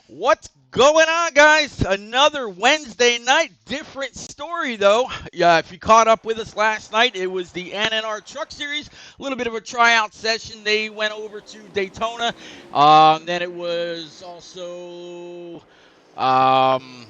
What's going on, guys? Another Wednesday night. Different story, though. Yeah, if you caught up with us last night, it was the NNR Truck Series. A little bit of a tryout session. They went over to Daytona. Then it was also. Um,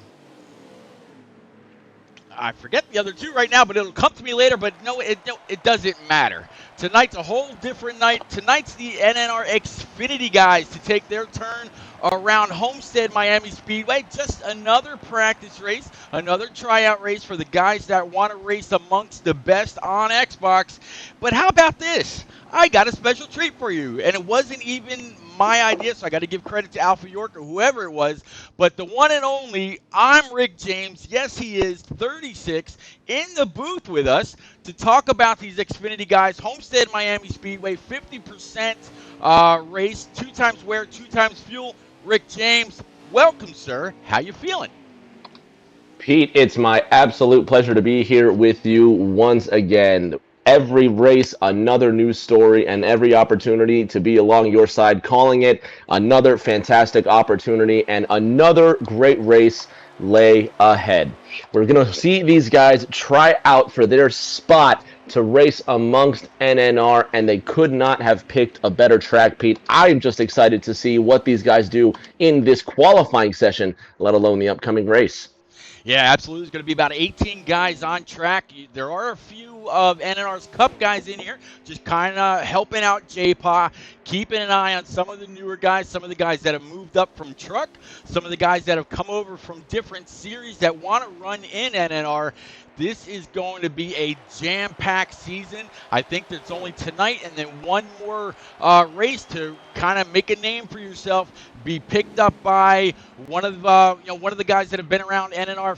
I forget the other two right now, but it'll come to me later. But no, it doesn't matter. Tonight's a whole different night. Tonight's the NNR Xfinity guys to take their turn around Homestead Miami Speedway. Just another practice race, another tryout race for the guys that want to race amongst the best on Xbox. But how about this? I got a special treat for you, and it wasn't even my idea, so I got to give credit to Alpha York or whoever it was, but the one and only, I'm Rick James. Yes, he is 36 in the booth with us to talk about these Xfinity guys. Homestead Miami Speedway, 50% race, 2 times wear, 2 times fuel. Rick James, welcome, sir. How you feeling? Pete, it's my absolute pleasure to be here with you once again. Every race, another news story, and every opportunity to be along your side, calling it another fantastic opportunity and another great race lay ahead. We're going to see these guys try out for their spot to race amongst NNR, and they could not have picked a better track, Pete. I'm just excited to see what these guys do in this qualifying session, let alone the upcoming race. Yeah, absolutely. There's going to be about 18 guys on track. There are a few of NNR's Cup guys in here, just kind of helping out J-Paw, keeping an eye on some of the newer guys, some of the guys that have moved up from truck, some of the guys that have come over from different series that want to run in NNR. This is going to be a jam-packed season. I think there's only tonight and then one more race to kind of make a name for yourself, be picked up by one of the guys that have been around NNR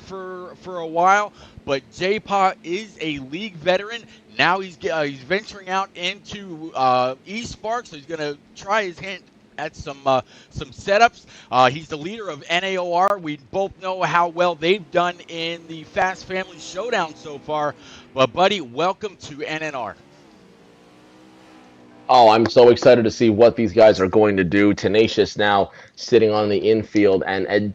for a while. But J-Paw is a league veteran. Now he's venturing out into eSpark, so he's going to try his hand at some setups. He's the leader of NAOR. We both know how well they've done in the Fast Family Showdown so far. But buddy, welcome to NNR. Oh, I'm so excited to see what these guys are going to do. Tenacious now sitting on the infield, and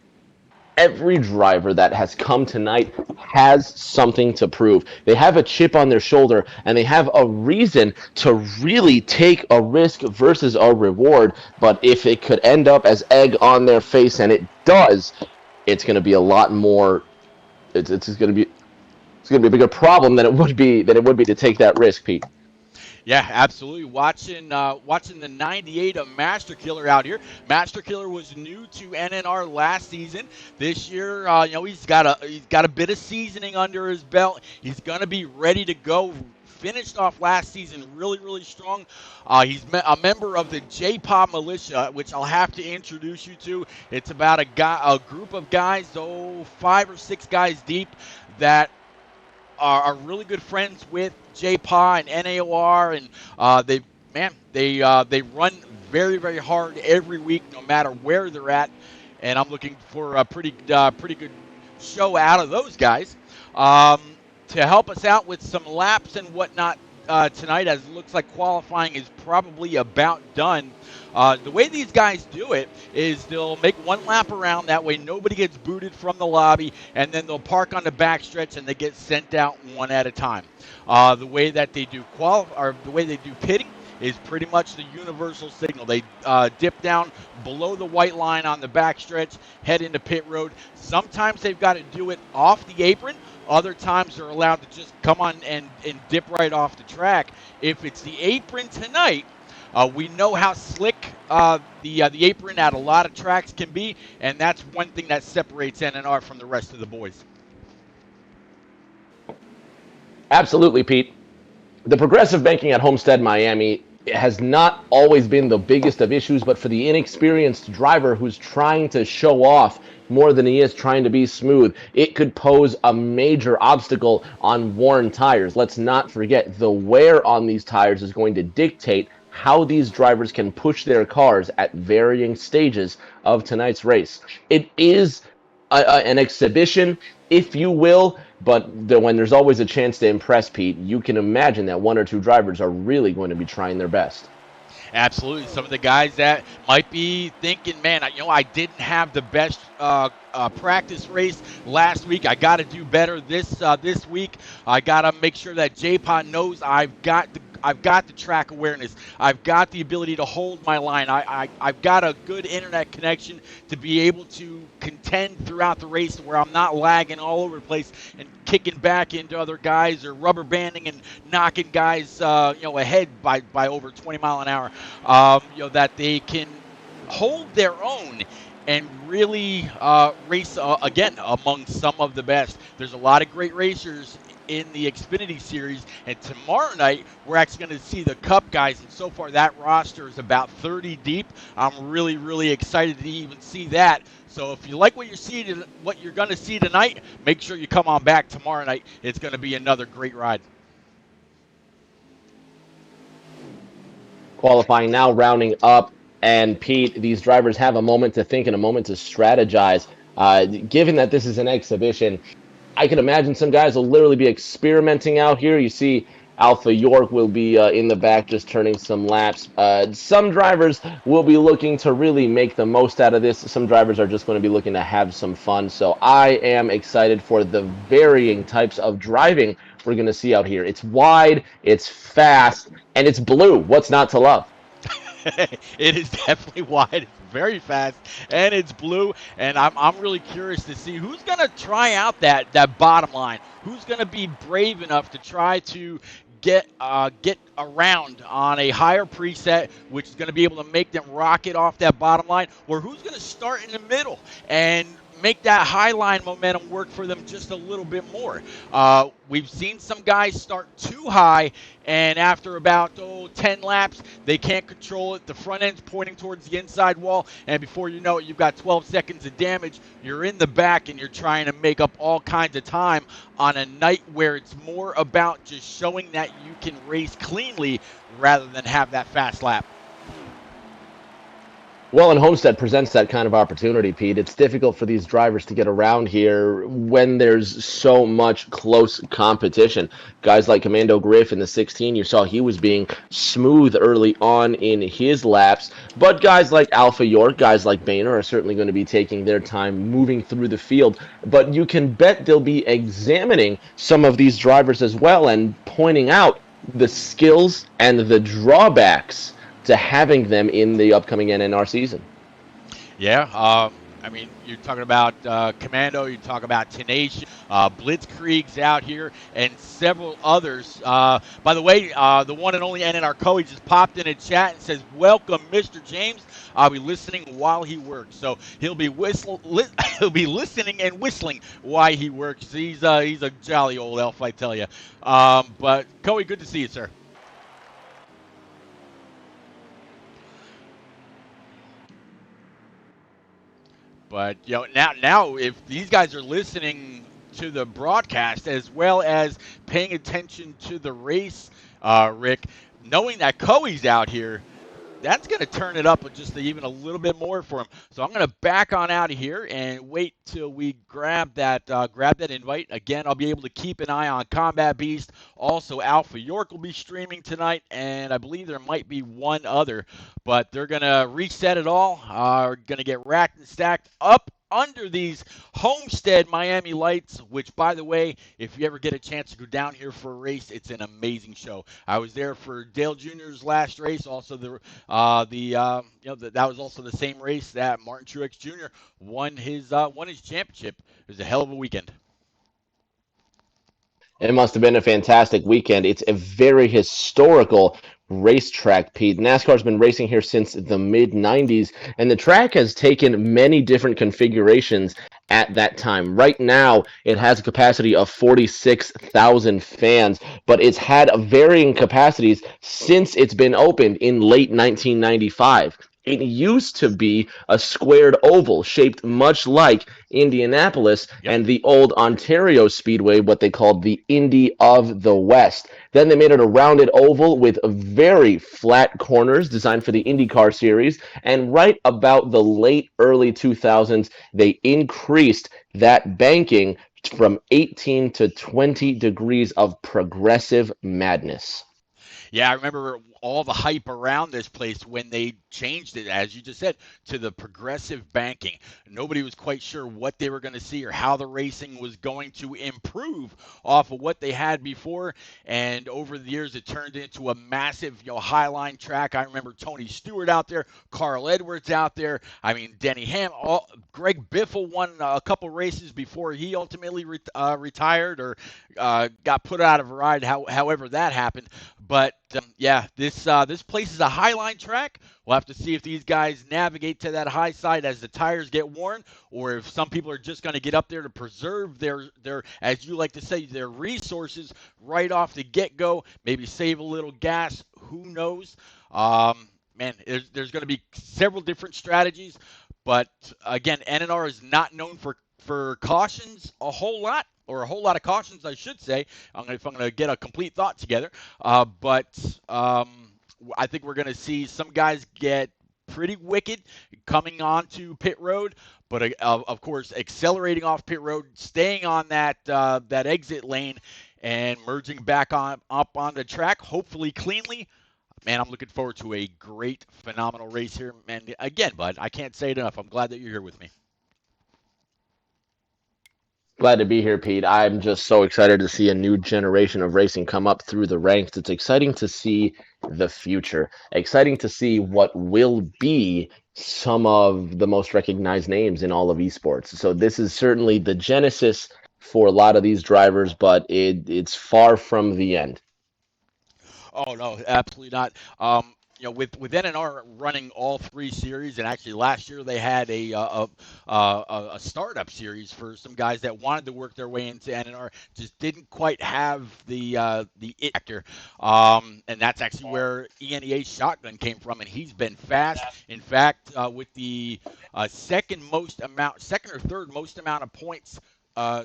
every driver that has come tonight has something to prove. They have a chip on their shoulder, and they have a reason to really take a risk versus a reward. But if it could end up as egg on their face, and it does, it's going to be a lot more. It's going to be a bigger problem than it would be to take that risk, Pete. Yeah, absolutely. Watching the '98 of Master Killer out here. Master Killer was new to NNR last season. This year, he's got a bit of seasoning under his belt. He's gonna be ready to go. Finished off last season really, really strong. He's a member of the J-Pop Militia, which I'll have to introduce you to. It's about a group of guys, 5 or 6 guys deep, that are really good friends with J-Paw and NAOR, and they run very, very hard every week, no matter where they're at. And I'm looking for a pretty good show out of those guys. Um, to help us out with some laps and whatnot tonight, as it looks like qualifying is probably about done. The way these guys do it is they'll make one lap around. That way nobody gets booted from the lobby, and then they'll park on the backstretch and they get sent out one at a time. The way that they do the way they do pitting is pretty much the universal signal. They dip down below the white line on the backstretch, head into pit road. Sometimes they've got to do it off the apron. Other times they're allowed to just come on and dip right off the track. If it's the apron tonight, we know how slick the apron at a lot of tracks can be, and that's one thing that separates NNR from the rest of the boys. Absolutely, Pete. The progressive banking at Homestead, Miami has not always been the biggest of issues, but for the inexperienced driver who's trying to show off more than he is trying to be smooth, it could pose a major obstacle on worn tires. Let's not forget the wear on these tires is going to dictate how these drivers can push their cars at varying stages of tonight's race. It is an exhibition, if you will, but when there's always a chance to impress, Pete, you can imagine that one or two drivers are really going to be trying their best. Absolutely. Some of the guys that might be thinking, man, I didn't have the best practice race last week. I got to do better this week. I got to make sure that J-Pod knows I've got the track awareness. I've got the ability to hold my line. I've got a good internet connection to be able to contend throughout the race where I'm not lagging all over the place and kicking back into other guys or rubber banding and knocking guys ahead by over 20 mile an hour. That they can hold their own and really race again among some of the best. There's a lot of great racers in the Xfinity series, and tomorrow night we're actually going to see the Cup guys, and so far that roster is about 30 deep. I'm really excited to even see that. So if you like what you're going to see tonight, make sure you come on back tomorrow night. It's going to be another great ride. Qualifying now, rounding up. And Pete, these drivers have a moment to think and a moment to strategize. Given that this is an exhibition, I can imagine some guys will literally be experimenting out here. You see, Alpha York will be in the back just turning some laps. Some drivers will be looking to really make the most out of this. Some drivers are just going to be looking to have some fun. So I am excited for the varying types of driving we're going to see out here. It's wide, it's fast, and it's blue. What's not to love? It is definitely wide. It's very fast, and it's blue. And I'm really curious to see who's going to try out that bottom line. Who's going to be brave enough to try to get around on a higher preset, which is going to be able to make them rocket off that bottom line, or who's going to start in the middle and make that high line momentum work for them just a little bit more. We've seen some guys start too high, and after about 10 laps, they can't control it. The front end's pointing towards the inside wall, and before you know it, you've got 12 seconds of damage. You're in the back, and you're trying to make up all kinds of time on a night where it's more about just showing that you can race cleanly rather than have that fast lap. Well, and Homestead presents that kind of opportunity, Pete. It's difficult for these drivers to get around here when there's so much close competition. Guys like Commando Griff in the 16, you saw he was being smooth early on in his laps. But guys like Alpha York, guys like Boehner are certainly going to be taking their time moving through the field. But you can bet they'll be examining some of these drivers as well and pointing out the skills and the drawbacks to having them in the upcoming NNR season. Yeah, I mean, you're talking about Commando, you talk about Tenacious, Blitzkrieg's out here, and several others. By the way, the one and only NNR Coe just popped in a chat and says, "Welcome, Mr. James. I'll be listening while he works." So he'll be he'll be listening and whistling while he works. He's a jolly old elf, I tell you. But Coe, good to see you, sir. But now if these guys are listening to the broadcast as well as paying attention to the race, Rick, knowing that Coey's out here, that's going to turn it up just even a little bit more for him. So I'm going to back on out of here and wait till we grab that invite. Again, I'll be able to keep an eye on Combat Beast. Also, Alpha York will be streaming tonight, and I believe there might be one other, but they're going to reset it all. We're going to get racked and stacked up under these Homestead Miami lights, which, by the way, if you ever get a chance to go down here for a race, it's an amazing show. I was there for Dale Jr.'s last race, also that was also the same race that Martin Truex Jr. won his championship. It was a hell of a weekend. It must have been a fantastic weekend. It's a very historical racetrack, Pete. NASCAR's been racing here since the mid 90s, and the track has taken many different configurations at that time. Right now, it has a capacity of 46,000 fans, but it's had varying capacities since it's been opened in late 1995. It used to be a squared oval shaped much like Indianapolis Yep. and the old Ontario Speedway, what they called the Indy of the West. Then they made it a rounded oval with very flat corners designed for the IndyCar series. And right about the late early 2000s, they increased that banking from 18 to 20 degrees of progressive madness. Yeah, I remember all the hype around this place when they changed it, as you just said, to the progressive banking. Nobody was quite sure what they were going to see or how the racing was going to improve off of what they had before. And over the years, it turned into a massive, highline track. I remember Tony Stewart out there, Carl Edwards out there. I mean, Denny Ham, Greg Biffle won a couple races before he ultimately retired or got put out of a ride. However, that happened. But yeah, this place is a highline track. We'll have to see if these guys navigate to that high side as the tires get worn, or if some people are just going to get up there to preserve their, as you like to say, their resources right off the get go. Maybe save a little gas. Who knows? Man, there's going to be several different strategies, but again, NNR is not known for cautions a whole lot, or a whole lot of cautions, I should say. If I'm going to get a complete thought together, but I think we're going to see some guys get pretty wicked coming onto pit road, but of course accelerating off pit road, staying on that exit lane, and merging back on up on the track, hopefully cleanly. Man, I'm looking forward to a great, phenomenal race here. And again, bud, I can't say it enough. I'm glad that you're here with me. Glad to be here, Pete. I'm just so excited to see a new generation of racing come up through the ranks. It's exciting to see the future, exciting to see what will be some of the most recognized names in all of esports. So this is certainly the genesis for a lot of these drivers, but it's far from the end. Oh no, absolutely not. With NNR running all three series, and actually last year they had a startup series for some guys that wanted to work their way into NNR, just didn't quite have the it factor. And that's actually where ENEA Shotgun came from, and he's been fast. In fact, with the second or third most amount of points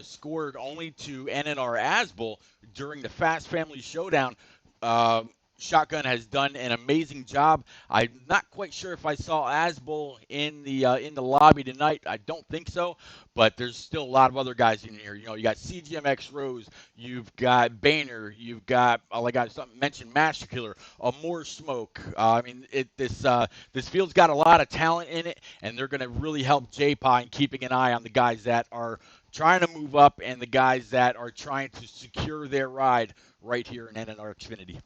scored only to NNR Asbel during the Fast Family Showdown. uh, Shotgun has done an amazing job. I'm not quite sure if I saw Asbel in the lobby tonight. I don't think so, but there's still a lot of other guys in here. You got CGMX Rose, you've got Boehner, you've got like I mentioned, Master Killer, More Smoke. I mean, this field's got a lot of talent in it, and they're going to really help J-Pie in keeping an eye on the guys that are trying to move up and the guys that are trying to secure their ride right here in NNR Xfinity.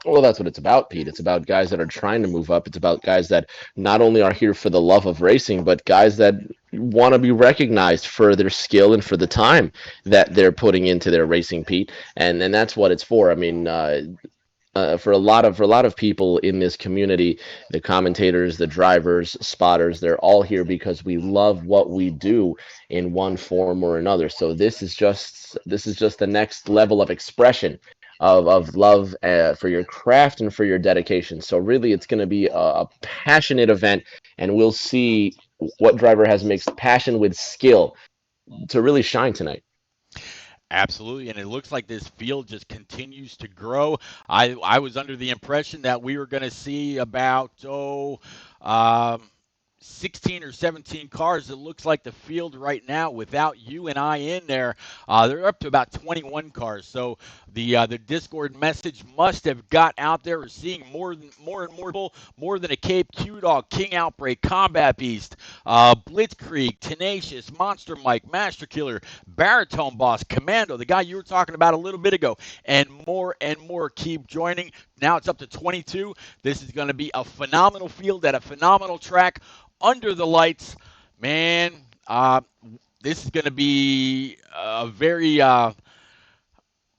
Well, that's what it's about, Pete. It's about guys that are trying to move up. It's about guys that not only are here for the love of racing, but guys that want to be recognized for their skill and for the time that they're putting into their racing, Pete. And that's what it's for. I mean, for a lot of people in this community, the commentators, the drivers, spotters, they're all here because we love what we do in one form or another. So this is just the next level of expression of love for your craft and for your dedication. So really, it's going to be a passionate event, and we'll see what driver has mixed passion with skill to really shine tonight. Absolutely, and it looks like this field just continues to grow. I was under the impression that we were going to see about um, 16 or 17 cars. It looks like the field right now, without you and I in there, they're up to about 21 cars. So the Discord message must have got out there. We're seeing more and more people, more than a Cape Q Dog, King Outbreak, Combat Beast, Blitzkrieg, Tenacious, Monster Mike, Master Killer, Baritone Boss, Commando, the guy you were talking about a little bit ago, and more keep joining. Now it's up to 22. This is going to be a phenomenal field at a phenomenal track under the lights. Man, this is going to be a very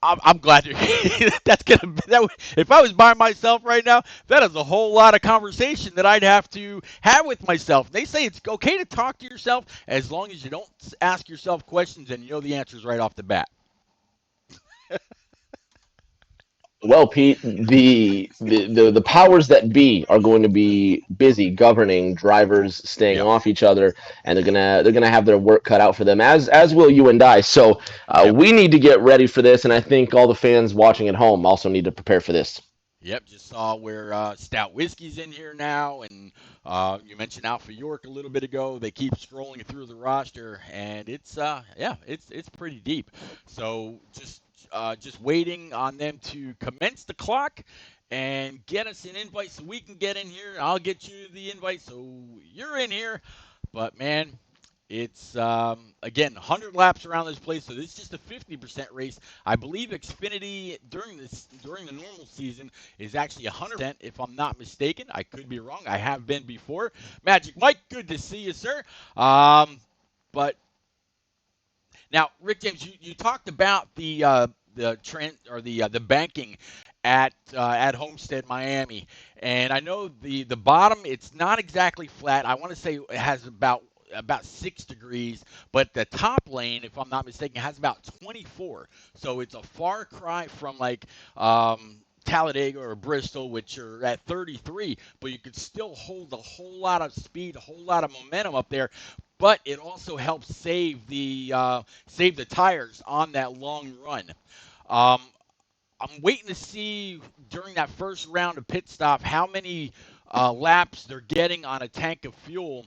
I'm glad you're. That's gonna. If I was by myself right now, that is a whole lot of conversation that I'd have to have with myself. They say it's okay to talk to yourself as long as you don't ask yourself questions and you know the answers right off the bat. Well, Pete, the powers that be are going to be busy governing drivers staying Yep. off each other, and they're gonna have their work cut out for them, as will you and I. So Yep. we need to get ready for this, and I think all the fans watching at home also need to prepare for this. Yep, just saw where Stout Whiskey's in here now, and you mentioned Alpha York a little bit ago. They keep scrolling through the roster, and it's yeah, it's pretty deep. So just waiting on them to commence the clock and get us an invite so we can get in here. I'll get you the invite so you're in here. But man, it's again 100 laps around this place, so this is just a 50% race. I believe Xfinity during the normal season is actually 100%, if I'm not mistaken. I could be wrong. I have been before. Magic Mike, good to see you, sir. But now, Rick James, you talked about the trend or the banking at Homestead, Miami, and I know the bottom it's not exactly flat. I want to say it has about 6 degrees, but the top lane, if I'm not mistaken, has about 24. So it's a far cry from like Talladega or Bristol, which are at 33, but you could still hold a whole lot of speed, a whole lot of momentum up there. But it also helps save the tires on that long run. Um, I'm waiting to see during that first round of pit stop how many laps they're getting on a tank of fuel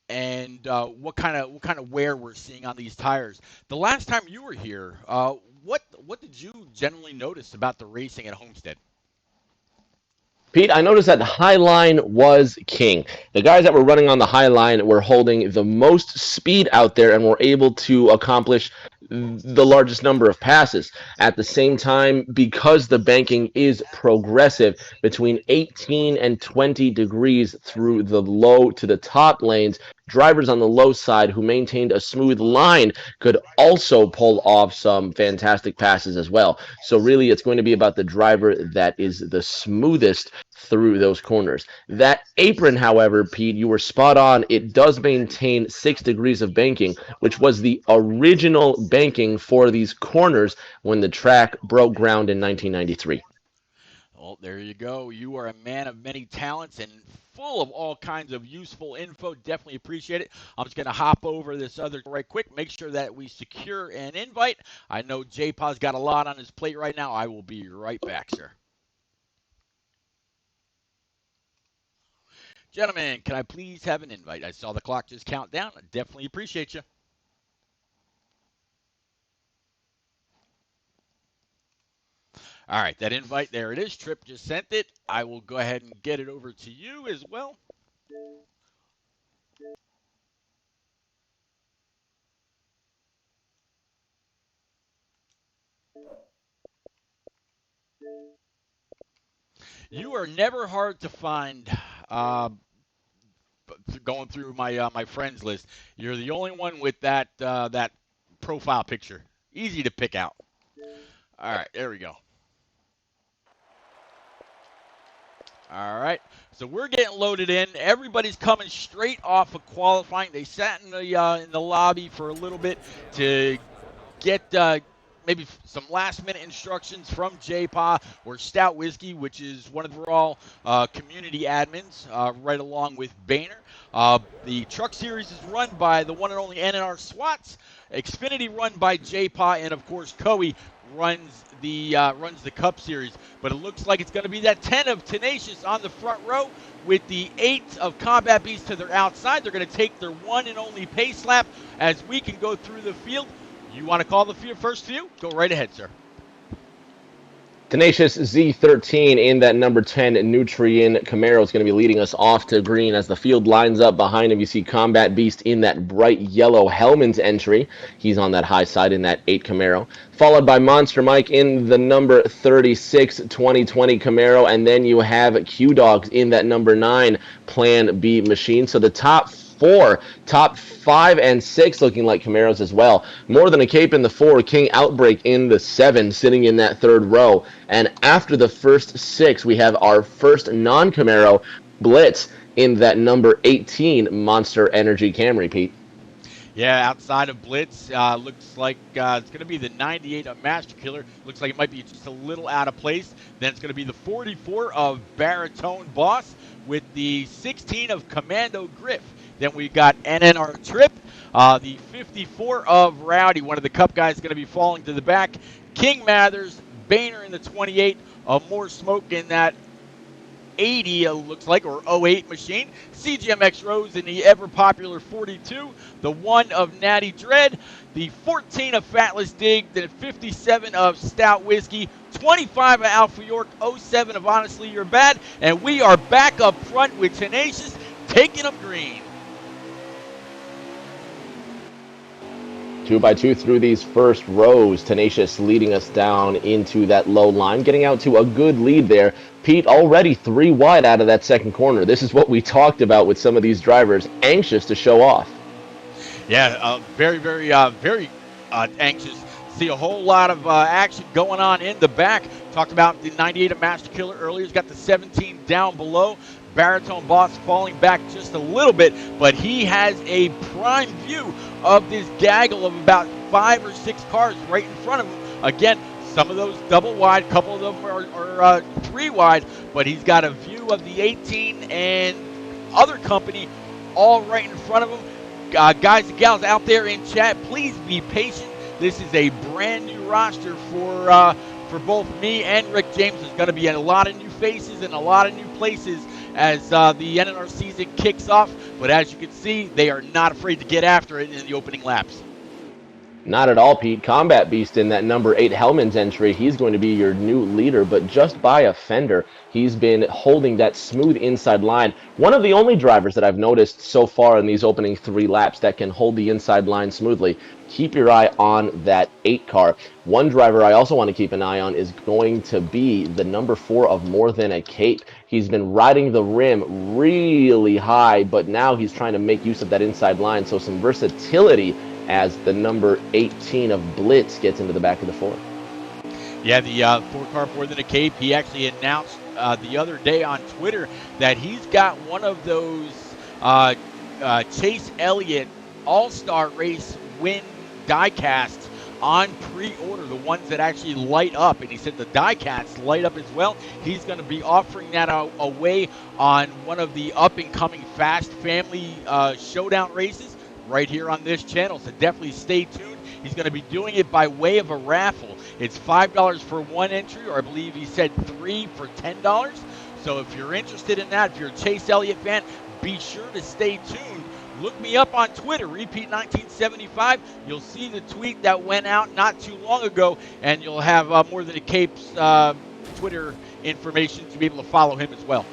and what kind of wear we're seeing on these tires. The last time you were here, what did you generally notice about the racing at Homestead? Pete, I noticed that the high line was king. The guys that were running on the high line were holding the most speed out there and were able to accomplish the largest number of passes. At the same time, because the banking is progressive between 18 and 20 degrees through the low to the top lanes, drivers on the low side who maintained a smooth line could also pull off some fantastic passes as well. So really, it's going to be about the driver that is the smoothest through those corners. That apron, however, Pete, you were spot on. It does maintain 6 degrees of banking, which was the original banking for these corners when the track broke ground in 1993. Well, there you go. You are a man of many talents and full of all kinds of useful info. Definitely appreciate it. I'm just going to hop over this other right quick. Make sure that we secure an invite. I know JPaw's got a lot on his plate right now. I will be right back, sir. Gentlemen, can I please have an invite? I saw the clock just count down. I definitely appreciate you. All right, that invite, there it is. Trip just sent it. I will go ahead and get it over to you as well. You are never hard to find. Uh, Going through my friends list, you're the only one with that profile picture. Easy to pick out. All right, there we go. All right, so we're getting loaded in. Everybody's coming straight off of qualifying. They sat in the lobby for a little bit to get maybe some last minute instructions from JPA or Stout Whiskey, which is one of the all community admins, right along with Boehner. The truck series is run by the one and only NNR SWATs, Xfinity run by JPA, and of course Coey runs the Cup Series. But it looks like it's going to be that 10 of Tenacious on the front row with the 8 of Combat Beast to their outside. They're going to take their one and only pace lap as we can go through the field. You want to call the first few? Go right ahead, sir. Tenacious Z13 in that number 10 Nutrien Camaro is going to be leading us off to green as the field lines up behind him. You see Combat Beast in that bright yellow Hellman's entry. He's on that high side in that 8 Camaro. Followed by Monster Mike in the number 36 2020 Camaro. And then you have Q Dogs in that number 9 Plan B machine. So the top 4. Top 5 and 6 looking like Camaros as well. More than a cape in the 4. King Outbreak in the 7, sitting in that third row. And after the first 6, we have our first non-Camaro Blitz in that number 18 Monster Energy Camry, Pete. Yeah, outside of Blitz, looks like it's going to be the 98 of Master Killer. Looks like it might be just a little out of place. Then it's going to be the 44 of Baritone Boss with the 16 of Commando Griff. Then we got NNR Trip, the 54 of Rowdy. One of the Cup guys is going to be falling to the back. King Mathers, Boehner in the 28. More smoke in that 80 looks like, or '08 machine. CGMX Rose in the ever popular 42, the 1 of Natty Dread, the 14 of Fatless Dig, the 57 of Stout Whiskey, 25 of Alpha York, '07 of Honestly You're Bad, and we are back up front with Tenacious taking them green. 2 by 2 through these first rows. Tenacious leading us down into that low line, getting out to a good lead there. Pete already 3 wide out of that second corner. This is what we talked about with some of these drivers, anxious to show off. Yeah, very anxious. See a whole lot of action going on in the back. Talked about the 98 of Master Killer earlier. He's got the 17 down below. Baritone Boss falling back just a little bit, but he has a prime view of this gaggle of about 5 or 6 cars right in front of him. Again, some of those double wide, couple of them are 3 wide, but he's got a view of the 18 and other company all right in front of him. Guys and gals out there in chat, please be patient. This is a brand new roster for both me and Rick James. There's going to be a lot of new faces and a lot of new places as the NNR season kicks off. But as you can see, they are not afraid to get after it in the opening laps. Not at all, Pete. Combat Beast in that number 8 Hellman's entry. He's going to be your new leader, but just by a fender. He's been holding that smooth inside line. One of the only drivers that I've noticed so far in these opening 3 laps that can hold the inside line smoothly. Keep your eye on that 8 car. One driver I also want to keep an eye on is going to be the number 4 of More Than a Cape. He's been riding the rim really high, but now he's trying to make use of that inside line, so some versatility as the number 18 of Blitz gets into the back of the 4. Yeah, the 4-car More Than a Cape, he actually announced the other day on Twitter that he's got one of those Chase Elliott All-Star Race win die-casts on pre-order, the ones that actually light up. And he said the die-casts light up as well. He's going to be offering that away on one of the up-and-coming Fast Family Showdown races right here on this channel, so definitely stay tuned. He's going to be doing it by way of a raffle. It's $5 for 1 entry, or I believe he said 3 for $10. So if you're interested in that, if you're a Chase Elliott fan, be sure to stay tuned. Look me up on Twitter, Repeat 1975. You'll see the tweet that went out not too long ago, and you'll have More Than a Cape's Twitter information to be able to follow him as well.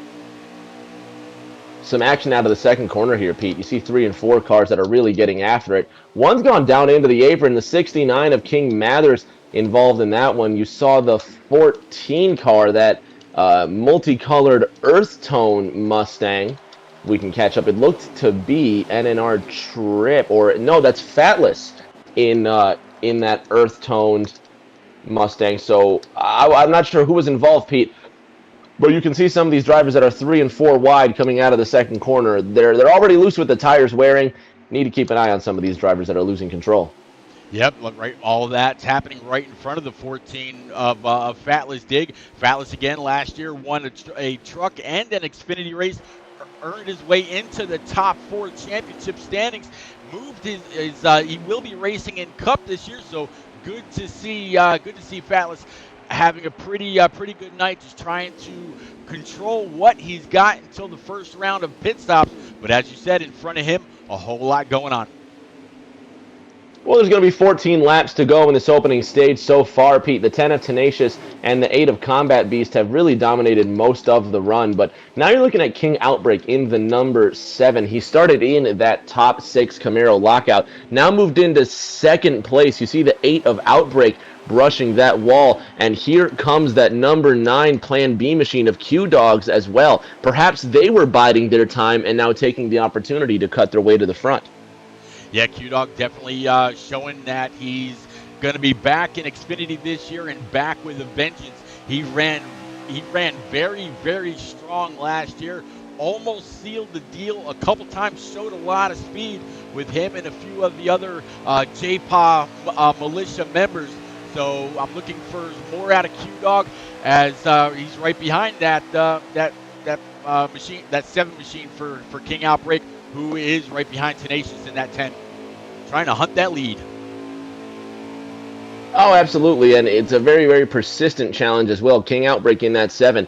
Some action out of the second corner here, Pete. You see 3 and 4 cars that are really getting after it. One's gone down into the apron. The 69 of King Mathers involved in that one. You saw the 14 car, that multicolored earth tone Mustang. We can catch up. It looked to be NNR Trip, or no, that's Fatless in that earth toned Mustang. So I'm not sure who was involved, Pete. But you can see some of these drivers that are 3 and 4 wide coming out of the second corner. They're already loose with the tires wearing. Need to keep an eye on some of these drivers that are losing control. Yep, look, right. All of that's happening right in front of the 14 of Fatless Dig. Fatless again last year won a truck and an Xfinity race, earned his way into the top 4 championship standings. Moved he will be racing in Cup this year, so good to see Fatless having a pretty good night, just trying to control what he's got until the first round of pit stops. But as you said, in front of him, a whole lot going on. Well, there's going to be 14 laps to go in this opening stage so far, Pete. The 10 of Tenacious and the 8 of Combat Beast have really dominated most of the run, but now you're looking at King Outbreak in the number 7. He started in that top 6 Camaro lockout, now moved into second place. You see the 8 of Outbreak brushing that wall, and here comes that number 9 Plan B machine of Q-Dogs as well. Perhaps they were biding their time and now taking the opportunity to cut their way to the front. Yeah, Q-Dog definitely showing that he's going to be back in Xfinity this year and back with a vengeance. He ran very, very strong last year. Almost sealed the deal a couple times. Showed a lot of speed with him and a few of the other JPA militia members. So I'm looking for more out of Q-Dog as he's right behind that machine, that 7 machine for King Outbreak, who is right behind Tenacious in that 10, trying to hunt that lead. Oh, absolutely, and it's a very, very persistent challenge as well. King Outbreak in that 7.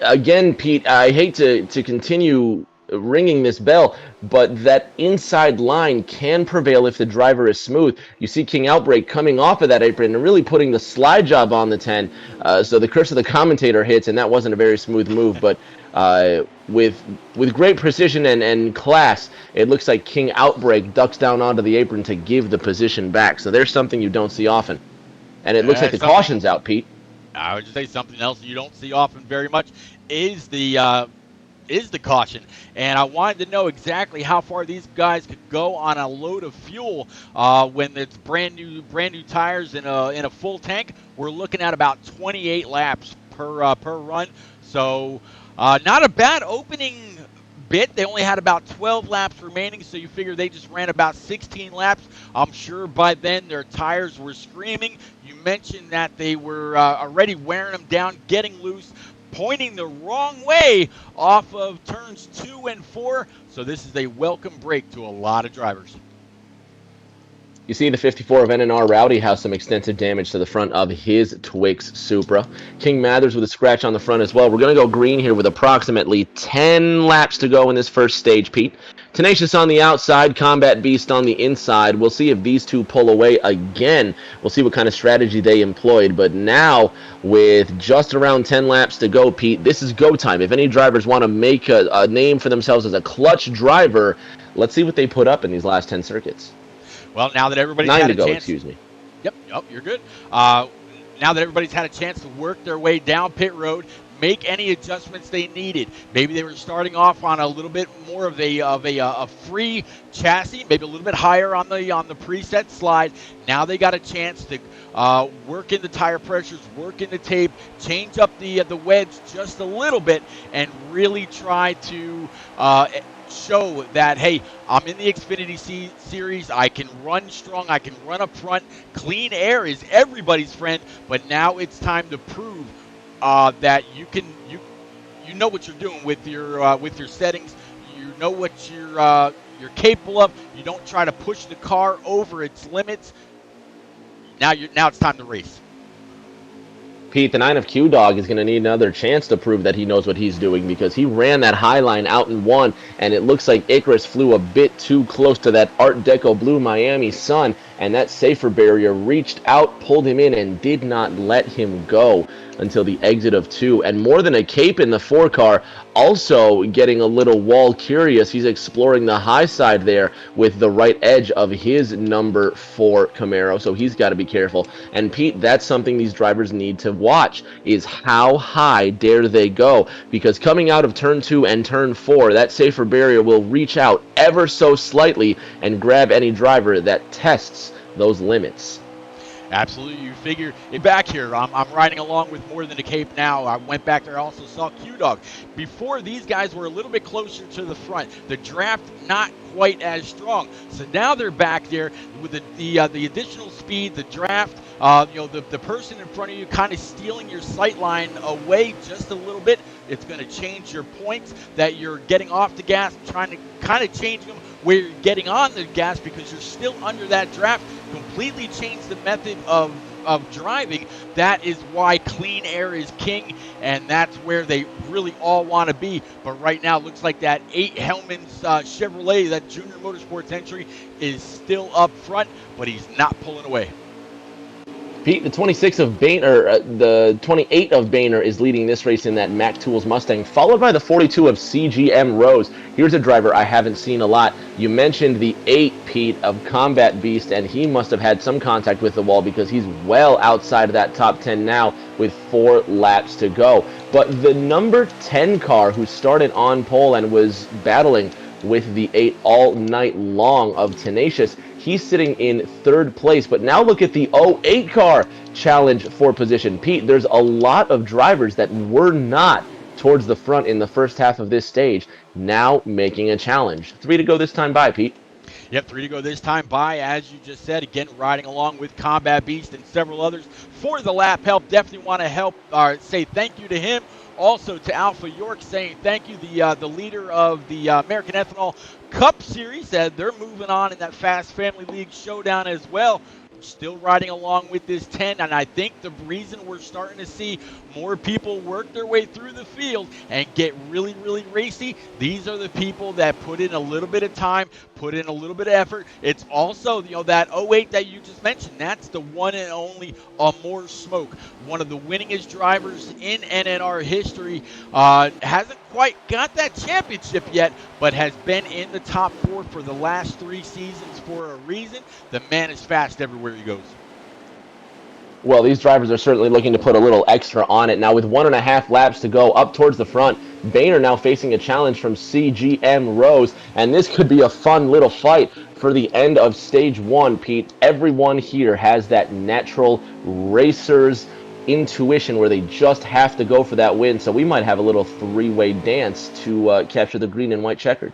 Again, Pete, I hate to continue ringing this bell, but that inside line can prevail if the driver is smooth. You see King Outbreak coming off of that apron and really putting the slide job on the 10, so the curse of the commentator hits, and that wasn't a very smooth move, but with great precision and class, it looks like King Outbreak ducks down onto the apron to give the position back. So there's something you don't see often. And it looks like the Something caution's out, Pete. I would just say something else you don't see often very much is the caution. And I wanted to know exactly how far these guys could go on a load of fuel when it's brand new tires in a full tank. We're looking at about 28 laps per run. So not a bad opening bit. They only had about 12 laps remaining, so you figure they just ran about 16 laps. I'm sure by then their tires were screaming. You mentioned that they were already wearing them down, getting loose, pointing the wrong way off of turns 2 and 4. So this is a welcome break to a lot of drivers. You see the 54 of NNR Rowdy has some extensive damage to the front of his Twix Supra. King Mathers with a scratch on the front as well. We're going to go green here with approximately 10 laps to go in this first stage, Pete. Tenacious on the outside, Combat Beast on the inside. We'll see if these two pull away again. We'll see what kind of strategy they employed. But now, with just around 10 laps to go, Pete, this is go time. If any drivers want to make a name for themselves as a clutch driver, let's see what they put up in these last 10 circuits. Well, now that everybody's 9 had to a go, chance, excuse me. Yep, you're good. Now that everybody's had a chance to work their way down pit road, make any adjustments they needed. Maybe they were starting off on a little bit more of a free chassis, maybe a little bit higher on the preset slide. Now they got a chance to work in the tire pressures, work in the tape, change up the wedge just a little bit, and really try to show that, hey, I'm in the Xfinity series. I can run strong. I can run up front. Clean air is everybody's friend, but now it's time to prove that you know what you're doing with your settings. You know what you're capable of. You don't try to push the car over its limits. Now it's time to race. Pete, the 9 of Q-Dog is going to need another chance to prove that he knows what he's doing because he ran that high line out and won, and it looks like Icarus flew a bit too close to that Art Deco blue Miami sun, and that safer barrier reached out, pulled him in, and did not let him go until the exit of 2. And more than a cape in the 4 car, also getting a little wall curious. He's exploring the high side there with the right edge of his number 4 Camaro, so he's got to be careful. And Pete, that's something these drivers need to watch, is how high dare they go, because coming out of turn 2 and turn 4, that safer barrier will reach out ever so slightly and grab any driver that tests those limits. Absolutely. You figure it back here. I'm riding along with more than a cape now. I went back there. I also saw Q-Dog. Before, these guys were a little bit closer to the front. The draft not quite as strong. So now they're back there with the additional speed, the draft, the person in front of you kind of stealing your sight line away just a little bit. It's going to change your points that you're getting off the gas, trying to kind of change them where you're getting on the gas because you're still under that draft. Completely change the method of of driving, that is why clean air is king, and that's where they really all want to be. But right now, it looks like that 8 Hellman's Chevrolet, that Junior Motorsports entry, is still up front, but he's not pulling away. Pete, the 26 of Boehner, the 28 of Boehner is leading this race in that Mac Tools Mustang, followed by the 42 of CGM Rose. Here's a driver I haven't seen a lot. You mentioned the 8, Pete, of Combat Beast, and he must have had some contact with the wall because he's well outside of that top 10 now with 4 laps to go. But the number 10 car who started on pole and was battling with the 8 all night long of Tenacious, he's sitting in 3rd place. But now look at the 08 car challenge for position. Pete, there's a lot of drivers that were not towards the front in the first half of this stage now making a challenge. 3 to go this time by, Pete. Yep, 3 to go this time by, as you just said. Again, riding along with Combat Beast and several others for the lap help. Definitely want to help say thank you to him. Also to Alpha York, saying thank you, the leader of the American Ethanol Cup Series. They're moving on in that Fast Family League showdown as well. Still riding along with this 10, and I think the reason we're starting to see more people work their way through the field and get really, really racy, these are the people that put in a little bit of time, put in a little bit of effort. It's also, that 08 that you just mentioned, that's the one and only Amore Smoke, one of the winningest drivers in NNR history. Hasn't quite got that championship yet, but has been in the top 4 for the last 3 seasons for a reason. The man is fast everywhere he goes. Well, these drivers are certainly looking to put a little extra on it. Now, with 1.5 laps to go up towards the front, Boehner now facing a challenge from CGM Rose, and this could be a fun little fight for the end of stage 1, Pete. Everyone here has that natural racer's intuition where they just have to go for that win, so we might have a little 3-way dance to capture the green and white checkered.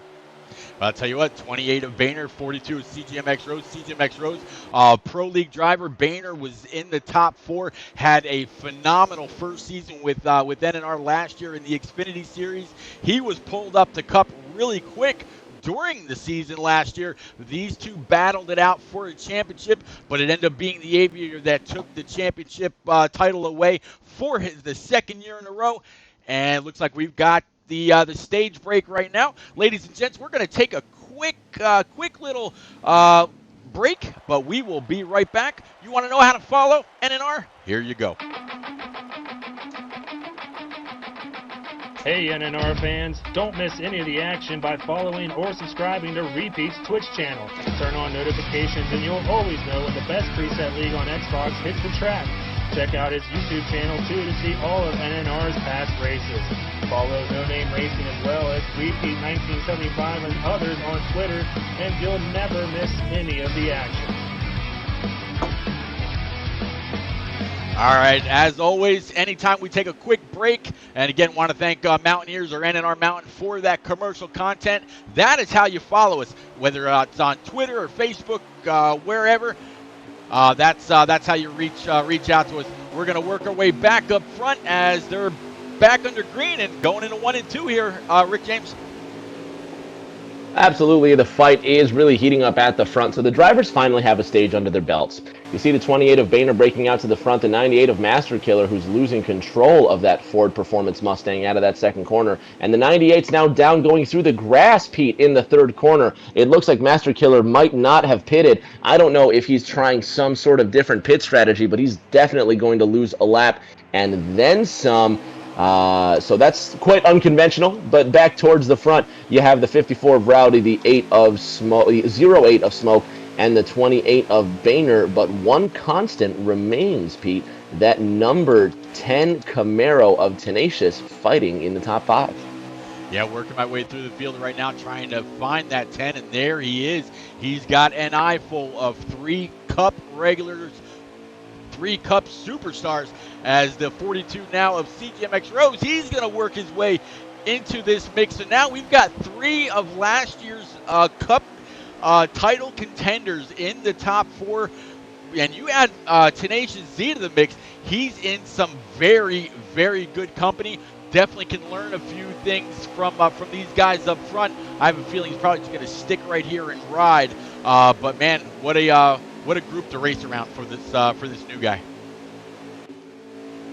I'll tell you what, 28 of Boehner, 42 of CGMX Rose. CGMX Rose, Pro League driver. Boehner was in the top 4, had a phenomenal first season with NNR last year in the Xfinity Series. He was pulled up to Cup really quick during the season last year. These two battled it out for a championship, but it ended up being the Aviator that took the championship title away for the 2nd year in a row. And it looks like we've got the stage break right now. Ladies and gents, we're going to take a quick little break, but we will be right back. You want to know how to follow NNR? Here you go. Hey NNR fans, don't miss any of the action by following or subscribing to Repeat's Twitch channel. Turn on notifications and you'll always know when the best preset league on Xbox hits the track. Check out his YouTube channel too to see all of NNR's past races. Follow No Name Racing as well as Repeat 1975 and others on Twitter, and you'll never miss any of the action. All right, as always, anytime we take a quick break, and again, want to thank Mountaineers or NNR Mountain for that commercial content. That is how you follow us, whether it's on Twitter or Facebook, wherever. That's how you reach out to us. We're going to work our way back up front as they're back under green and going into 1 and 2 here, Rick James. Absolutely, the fight is really heating up at the front, so the drivers finally have a stage under their belts. You see the 28 of Boehner breaking out to the front, the 98 of Master Killer, who's losing control of that Ford Performance Mustang out of that 2nd corner, and the 98's now down going through the grass, Pete, in the 3rd corner. It looks like Master Killer might not have pitted. I don't know if he's trying some sort of different pit strategy, but he's definitely going to lose a lap and then some. So that's quite unconventional, but back towards the front, you have the 54 of Rowdy, the 8 of Smoke, 08 of Smoke, and the 28 of Boehner, but one constant remains, Pete, that number 10 Camaro of Tenacious fighting in the top 5. Yeah, working my way through the field right now, trying to find that 10, and there he is. He's got an eye full of 3 Cup regulars, 3 Cup superstars, as the 42 now of CGMX Rose, he's going to work his way into this mix. So now we've got 3 of last year's Cup title contenders in the top 4. And you add Tenacious Z to the mix, he's in some very, very good company. Definitely can learn a few things from these guys up front. I have a feeling he's probably just going to stick right here and ride. But man, what a group to race around for this new guy.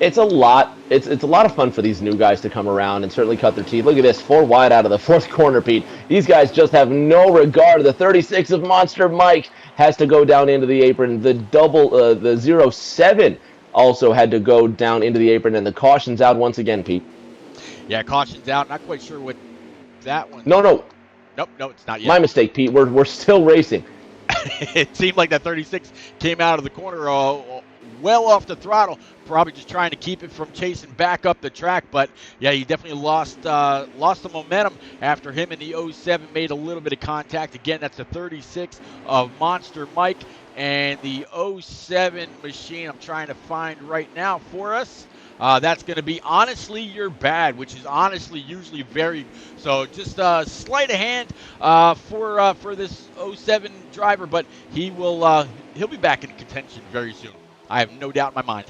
It's a lot. It's a lot of fun for these new guys to come around and certainly cut their teeth. Look at this, 4 wide out of the fourth corner, Pete. These guys just have no regard. The 36 of Monster Mike has to go down into the apron. The 07 also had to go down into the apron, and the caution's out once again, Pete. Yeah, caution's out. Not quite sure what that one's No, for. no, Nope, no, it's not yet. my mistake, Pete. We're still racing. It seemed like that 36 came out of the corner well off the throttle, probably just trying to keep it from chasing back up the track. But yeah, he definitely lost the momentum after him and the 07 made a little bit of contact. Again, that's the 36 of Monster Mike and the 07 machine. I'm trying to find right now for us. That's going to be Honestly You're Bad, which is honestly usually very so. Just sleight of hand for this '07 driver, but he'll be back in contention very soon. I have no doubt in my mind.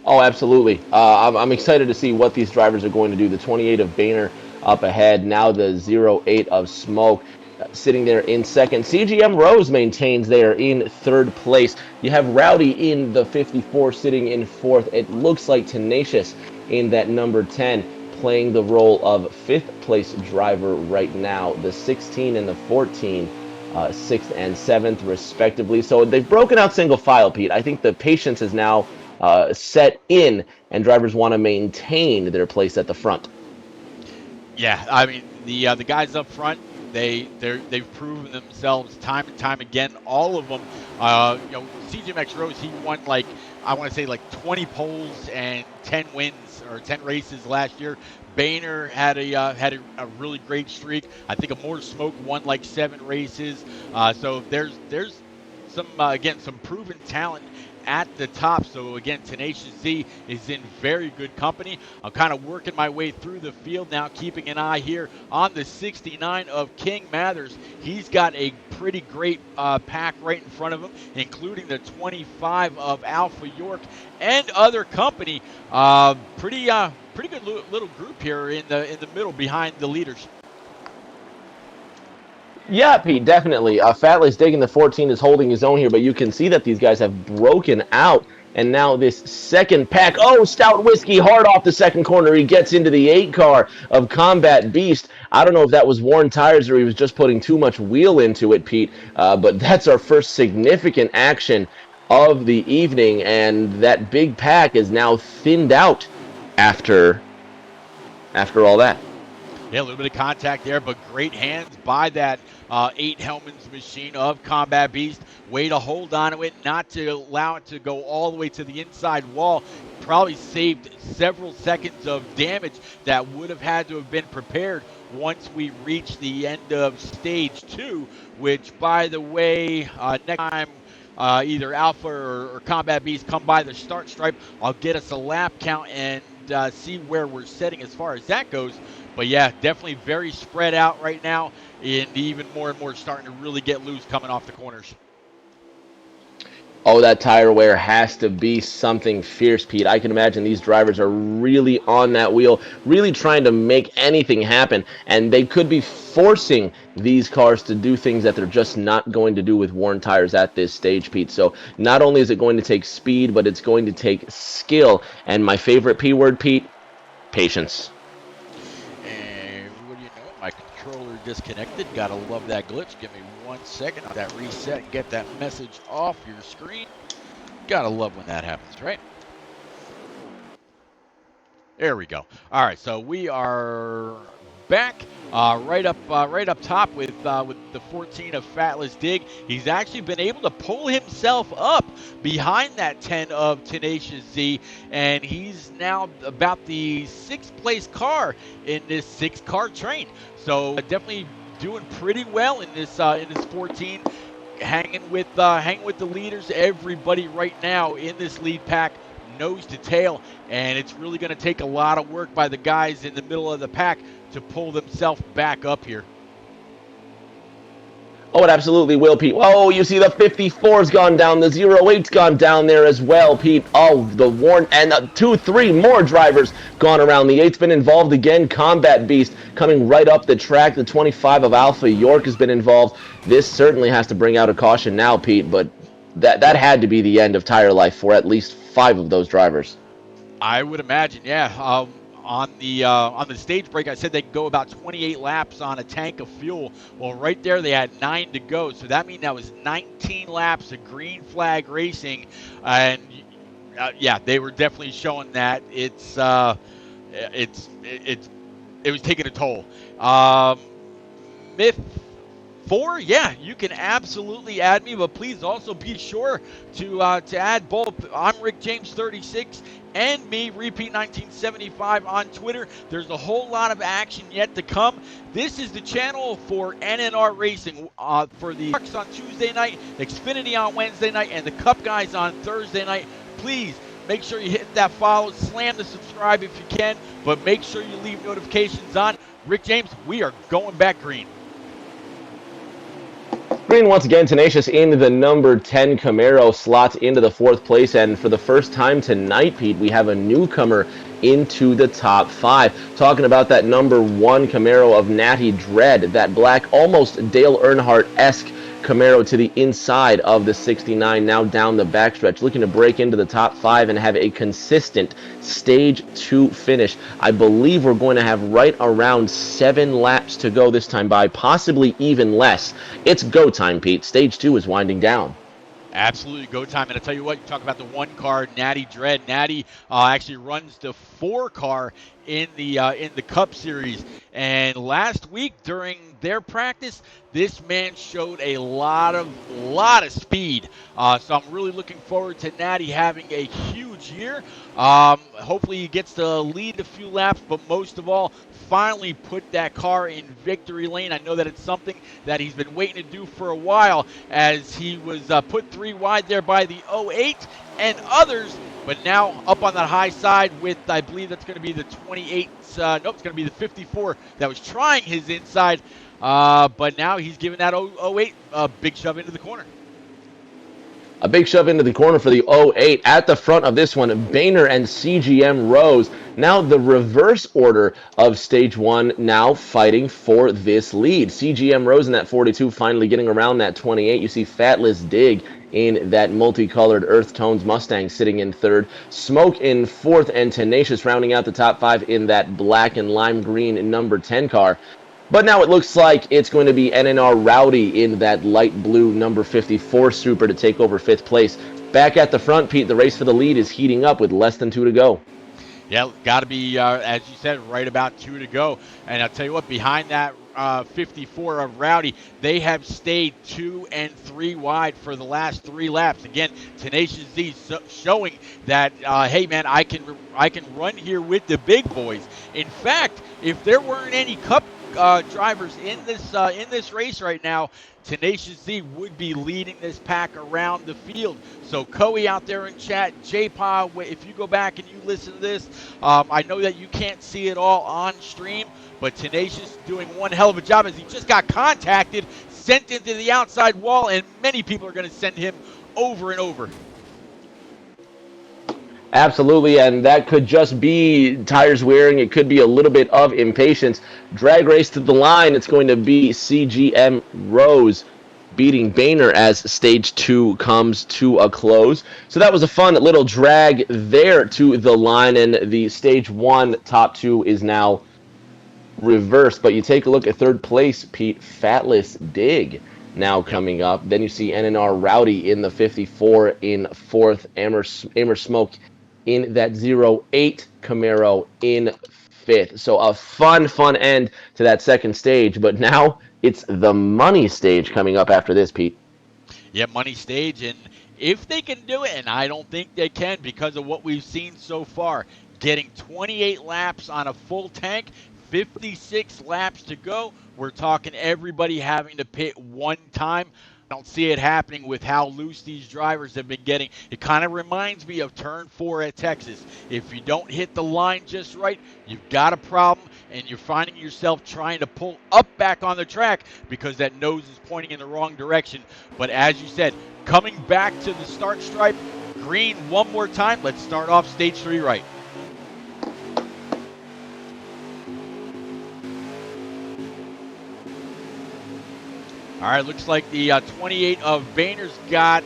Oh, absolutely. I'm excited to see what these drivers are going to do. The 28 of Boehner up ahead. Now the 08 of Smoke sitting there in second. CGM Rose maintains there in third place. You have Rowdy in the 54 sitting in fourth. It looks like Tenacious in that number 10 playing the role of fifth place driver right now. The 16 and the 14. Sixth and seventh, respectively. So they've broken out single file, Pete. I think the patience is now set in, and drivers want to maintain their place at the front. Yeah, I mean the guys up front, they've proven themselves time and time again. All of them, CJ Rose, he won like I want to say like 20 poles and 10 wins or 10 races last year. Boehner had a really great streak. I think More Smoke won like 7 races. So there's some again some proven talent at the top. So again, Tenacious Z is in very good company. I'm kind of working my way through the field now, keeping an eye here on the 69 of King Mathers. He's got a pretty great pack right in front of him, including the 25 of Alpha York and other company. Pretty good little group here in the middle behind the leaders. Yeah, Pete, definitely. Fatless Dig in the 14 is holding his own here, but you can see that these guys have broken out. And now this second pack. Oh, Stout Whiskey hard off the second corner. He gets into the 8 car of Combat Beast. I don't know if that was worn tires or he was just putting too much wheel into it, Pete. But that's our first significant action of the evening. And that big pack is now thinned out after all that. Yeah, a little bit of contact there, but great hands by that 8 Hellman's machine of Combat Beast. Way to hold on to it, not to allow it to go all the way to the inside wall. Probably saved several seconds of damage that would have had to have been prepared once we reach the end of stage 2, which, by the way, next time either Alpha or Combat Beast come by the start stripe, I'll get us a lap count and see where we're setting as far as that goes. But yeah, definitely very spread out right now, and even more and more starting to really get loose coming off the corners. Oh, that tire wear has to be something fierce, Pete. I can imagine these drivers are really on that wheel, really trying to make anything happen, and they could be forcing these cars to do things that they're just not going to do with worn tires at this stage, Pete. So not only is it going to take speed, but it's going to take skill, and my favorite P word, Pete, patience. What do you know? My controller disconnected. Gotta love that glitch. Give me 1 second. That reset. Get that message off your screen. Gotta love when that happens, right? There we go. All right, so we are back right up top with the 14 of Fatless Dig. He's actually been able to pull himself up behind that 10 of Tenacious Z, and he's now about the 6th place car in this 6-car train. So definitely doing pretty well in this 14. Hanging with the leaders. Everybody right now in this lead pack, nose to tail, and it's really going to take a lot of work by the guys in the middle of the pack to pull themselves back up here. Oh, it absolutely will, Pete. Oh, you see the 54's gone down. The 08's gone down there as well, Pete. Oh, the Warn and 3 more drivers gone around. The 8's been involved again. Combat Beast coming right up the track. The 25 of Alpha York has been involved. This certainly has to bring out a caution now, Pete, but that had to be the end of tire life for at least 5 of those drivers. I would imagine, yeah. On the stage break, I said they could go about 28 laps on a tank of fuel. Well, right there they had 9 to go, so that means that was 19 laps of green flag racing, and yeah, they were definitely showing that it was taking a toll. Myth 4, yeah, you can absolutely add me, but please also be sure to add both. I'm Rick James 36 and me, Repeat 1975 on Twitter. There's a whole lot of action yet to come. This is the channel for NNR Racing for the trucks on Tuesday night, Xfinity on Wednesday night, and the Cup guys on Thursday night. Please make sure you hit that follow, slam the subscribe if you can, but make sure you leave notifications on. Rick James, we are going back green. Green once again tenacious in the number 10 Camaro, slots into the 4th place, and for the first time tonight, Pete, we have a newcomer into the top 5. Talking about that number 1 Camaro of Natty Dread, that black, almost Dale Earnhardt-esque Camaro to the inside of the 69, now down the backstretch, looking to break into the top 5 and have a consistent stage 2 finish. I believe we're going to have right around 7 laps to go this time by, possibly even less. It's go time, Pete. Stage 2 is winding down. Absolutely go time. And I'll tell you what, you talk about the 1 car, Natty Dread. Natty actually runs the 4 car in the Cup Series. And last week during their practice, this man showed a lot of speed. So I'm really looking forward to Natty having a huge year. Hopefully he gets to lead a few laps, but most of all, finally put that car in victory lane. I know that it's something that he's been waiting to do for a while, as he was put 3 wide there by the 08 and others, but now up on that high side with, I believe that's going to be the 28, nope, it's going to be the 54 that was trying his inside, but now he's giving that 08 a big shove into the corner. A big shove into the corner for the 08. At the front of this one, Boehner and CGM Rose. Now the reverse order of stage 1 now fighting for this lead. CGM Rose in that 42 finally getting around that 28. You see Fatless Dig in that multicolored earth tones Mustang sitting in 3rd. Smoke in 4th, and Tenacious rounding out the top 5 in that black and lime green number 10 car. But now it looks like it's going to be NNR Rowdy in that light blue number 54 Super to take over 5th place. Back at the front, Pete, the race for the lead is heating up with less than 2 to go. Yeah, got to be, as you said, right about 2 to go. And I'll tell you what, behind that 54 of Rowdy, they have stayed 2 and 3 wide for the last 3 laps. Again, Tenacious Z showing that, hey man, I can run here with the big boys. In fact, if there weren't any Cup drivers in this race right now, Tenacious Z would be leading this pack around the field. So Coey out there in chat, J-Pa, if you go back and you listen to this, I know that you can't see it all on stream, but Tenacious doing one hell of a job, as he just got contacted, sent into the outside wall, and many people are going to send him over and over. Absolutely, and that could just be tires wearing. It could be a little bit of impatience. Drag race to the line. It's going to be CGM Rose beating Boehner as stage 2 comes to a close. So that was a fun little drag there to the line, and the stage 1 top 2 is now reversed. But you take a look at 3rd place, Pete, Fatless Dig now coming up. Then you see NNR Rowdy in the 54 in 4th, Amer Smoke in that 08 Camaro in 5th. So a fun end to that 2nd stage, but now it's the money stage coming up after this, Pete. Yeah, money stage, and if they can do it, and I don't think they can because of what we've seen so far, getting 28 laps on a full tank, 56 laps to go, we're talking everybody having to pit 1 time. I don't see it happening with how loose these drivers have been getting. It kind of reminds me of turn 4 at Texas. If you don't hit the line just right, you've got a problem, and you're finding yourself trying to pull up back on the track because that nose is pointing in the wrong direction. But as you said, coming back to the start stripe, green one more time. Let's start off stage 3 right. All right, looks like the 28 of Boehner's got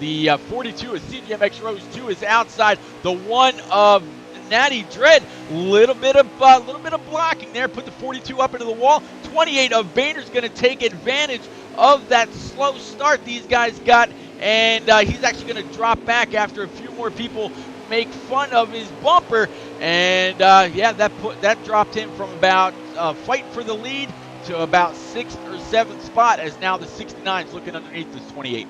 The 42 of CGMX Rose 2 is outside. The 1 of Natty Dread, little bit of blocking there, put the 42 up into the wall. 28 of Boehner's going to take advantage of that slow start these guys got, and he's actually going to drop back after a few more people make fun of his bumper, and that dropped him from about fight for the lead to about 6th or 7th spot, as now the 69 is looking underneath this 28.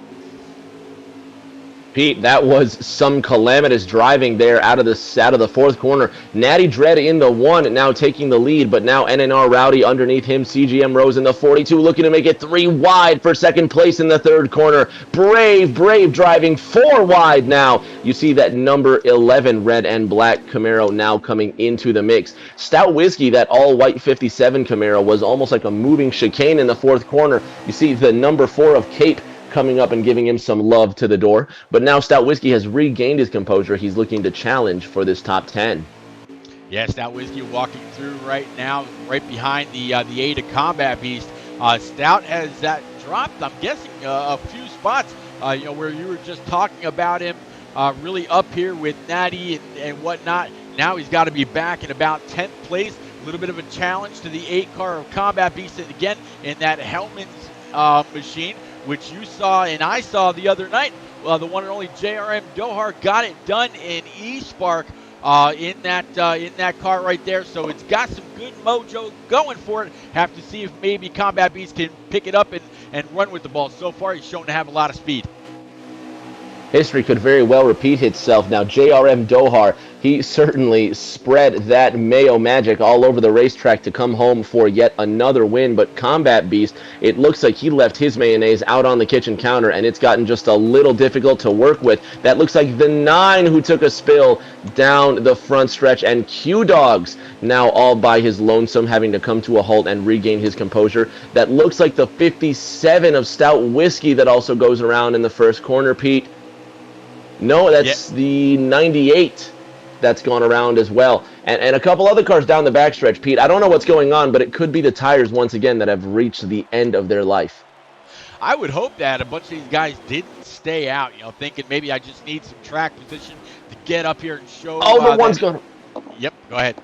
Pete, that was some calamitous driving there out of the fourth corner. Natty Dread in the 1, now taking the lead, but now NNR Rowdy underneath him. CGM Rose in the 42, looking to make it 3 wide for second place in the third corner. Brave driving 4 wide now. You see that number 11 red and black Camaro now coming into the mix. Stout Whiskey, that all-white 57 Camaro, was almost like a moving chicane in the fourth corner. You see the number 4 of Cape coming up and giving him some love to the door. But now Stout Whiskey has regained his composure. He's looking to challenge for this top 10. Yeah, Stout Whiskey walking through right now, right behind the 8 of Combat Beast. Stout has that dropped, I'm guessing, a few spots, where you were just talking about him really up here with Natty and whatnot. Now he's got to be back in about 10th place. A little bit of a challenge to the 8 car of Combat Beast, and again, in that Hellman's machine, which you saw and I saw the other night. The one and only JRM Dohar got it done in E-Spark in that car right there. So it's got some good mojo going for it. Have to see if maybe Combat Beast can pick it up and run with the ball. So far, he's shown to have a lot of speed. History could very well repeat itself. Now, JRM Dohar, he certainly spread that Mayo magic all over the racetrack to come home for yet another win. But Combat Beast, it looks like he left his mayonnaise out on the kitchen counter, and it's gotten just a little difficult to work with. That looks like the 9 who took a spill down the front stretch, and Q-Dogs now all by his lonesome, having to come to a halt and regain his composure. That looks like the 57 of Stout Whiskey that also goes around in the first corner, Pete. No, that's the 98 that's gone around as well. And a couple other cars down the backstretch, Pete. I don't know what's going on, but it could be the tires once again that have reached the end of their life. I would hope that a bunch of these guys didn't stay out, thinking maybe I just need some track position to get up here and show. Oh, the one's going. Yep, go ahead.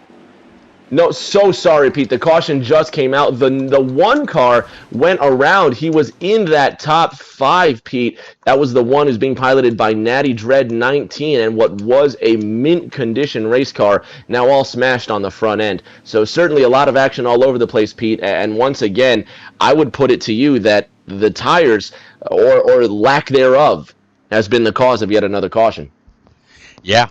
No, so sorry, Pete. The caution just came out. The 1 car went around. He was in that top 5, Pete. That was the one who's being piloted by Natty Dread 19, and what was a mint condition race car, now all smashed on the front end. So certainly a lot of action all over the place, Pete. And once again, I would put it to you that the tires, or lack thereof, has been the cause of yet another caution. Yeah,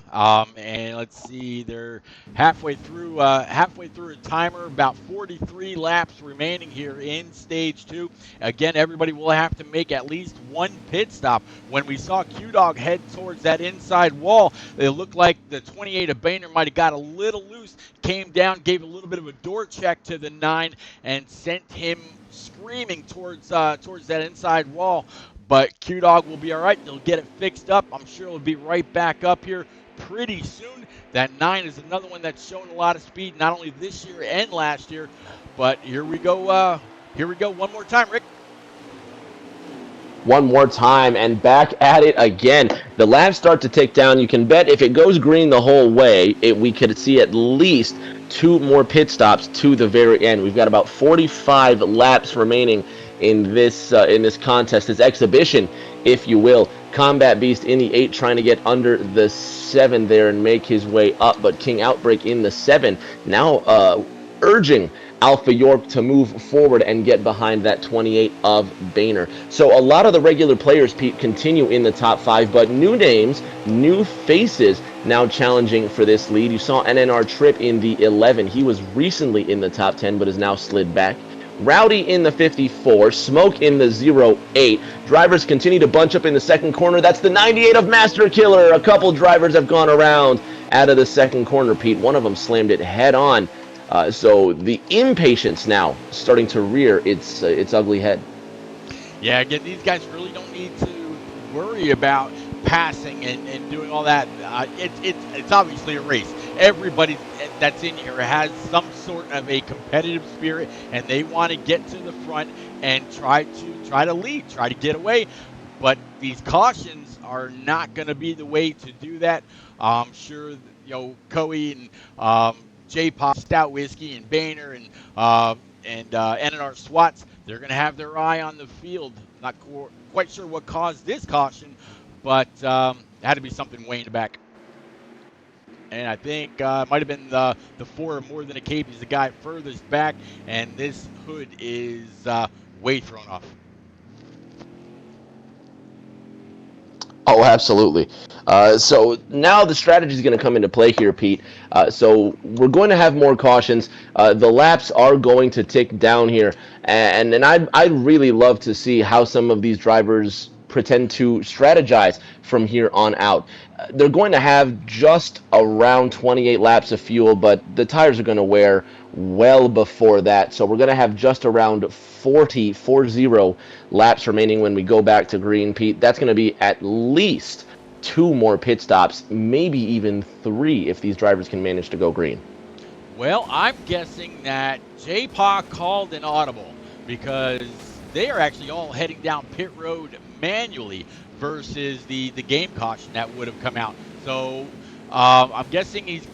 and let's see, they're halfway through a timer, about 43 laps remaining here in stage 2. Again, everybody will have to make at least 1 pit stop. When we saw Q-Dog head towards that inside wall, it looked like the 28 of Boehner might have got a little loose, came down, gave a little bit of a door check to the 9, and sent him screaming towards that inside wall. But Q-Dog will be all right. They'll get it fixed up. I'm sure it'll be right back up here pretty soon. That 9 is another one that's shown a lot of speed, not only this year and last year. But here we go. One more time, Rick. One more time, and back at it again. The laps start to tick down. You can bet if it goes green the whole way, we could see at least 2 more pit stops to the very end. We've got about 45 laps remaining in this contest, this exhibition, if you will. Combat Beast in the 8 trying to get under the 7 there and make his way up, but King Outbreak in the 7 now urging Alpha York to move forward and get behind that 28 of Boehner. So a lot of the regular players, Pete, continue in the top 5, but new names, new faces now challenging for this lead. You saw NNR Trip in the 11. He was recently in the top 10, but has now slid back. Rowdy in the 54, Smoke in the 08. Drivers continue to bunch up in the second corner. That's the 98 of Master Killer. A couple drivers have gone around out of the second corner, Pete. One of them slammed it head on. So the impatience now starting to rear its ugly head. Yeah, again, these guys really don't need to worry about passing and doing all that. It's obviously a race. Everybody that's in here has some sort of a competitive spirit, and they want to get to the front and try to lead, try to get away. But these cautions are not going to be the way to do that. I'm sure, Coey and J Pop, Stout Whiskey, and Boehner and NNR Swats, they're going to have their eye on the field. Not quite sure what caused this caution, but it had to be something way in the back. And I think it might have been the four or more than a cape. He's the guy furthest back, and this hood is way thrown off. Oh, absolutely. So now the strategy is going to come into play here, Pete. So we're going to have more cautions. The laps are going to tick down here, and I'd really love to see how some of these drivers pretend to strategize from here on out. They're going to have just around 28 laps of fuel, but the tires are going to wear well before that. So we're going to have just around 40 laps remaining when we go back to green, Pete. That's going to be at least two more pit stops, maybe even three if these drivers can manage to go green. Well, I'm guessing that J-Pa called an audible because they are actually all heading down pit road manually versus the game caution that would have come out. So I'm guessing he's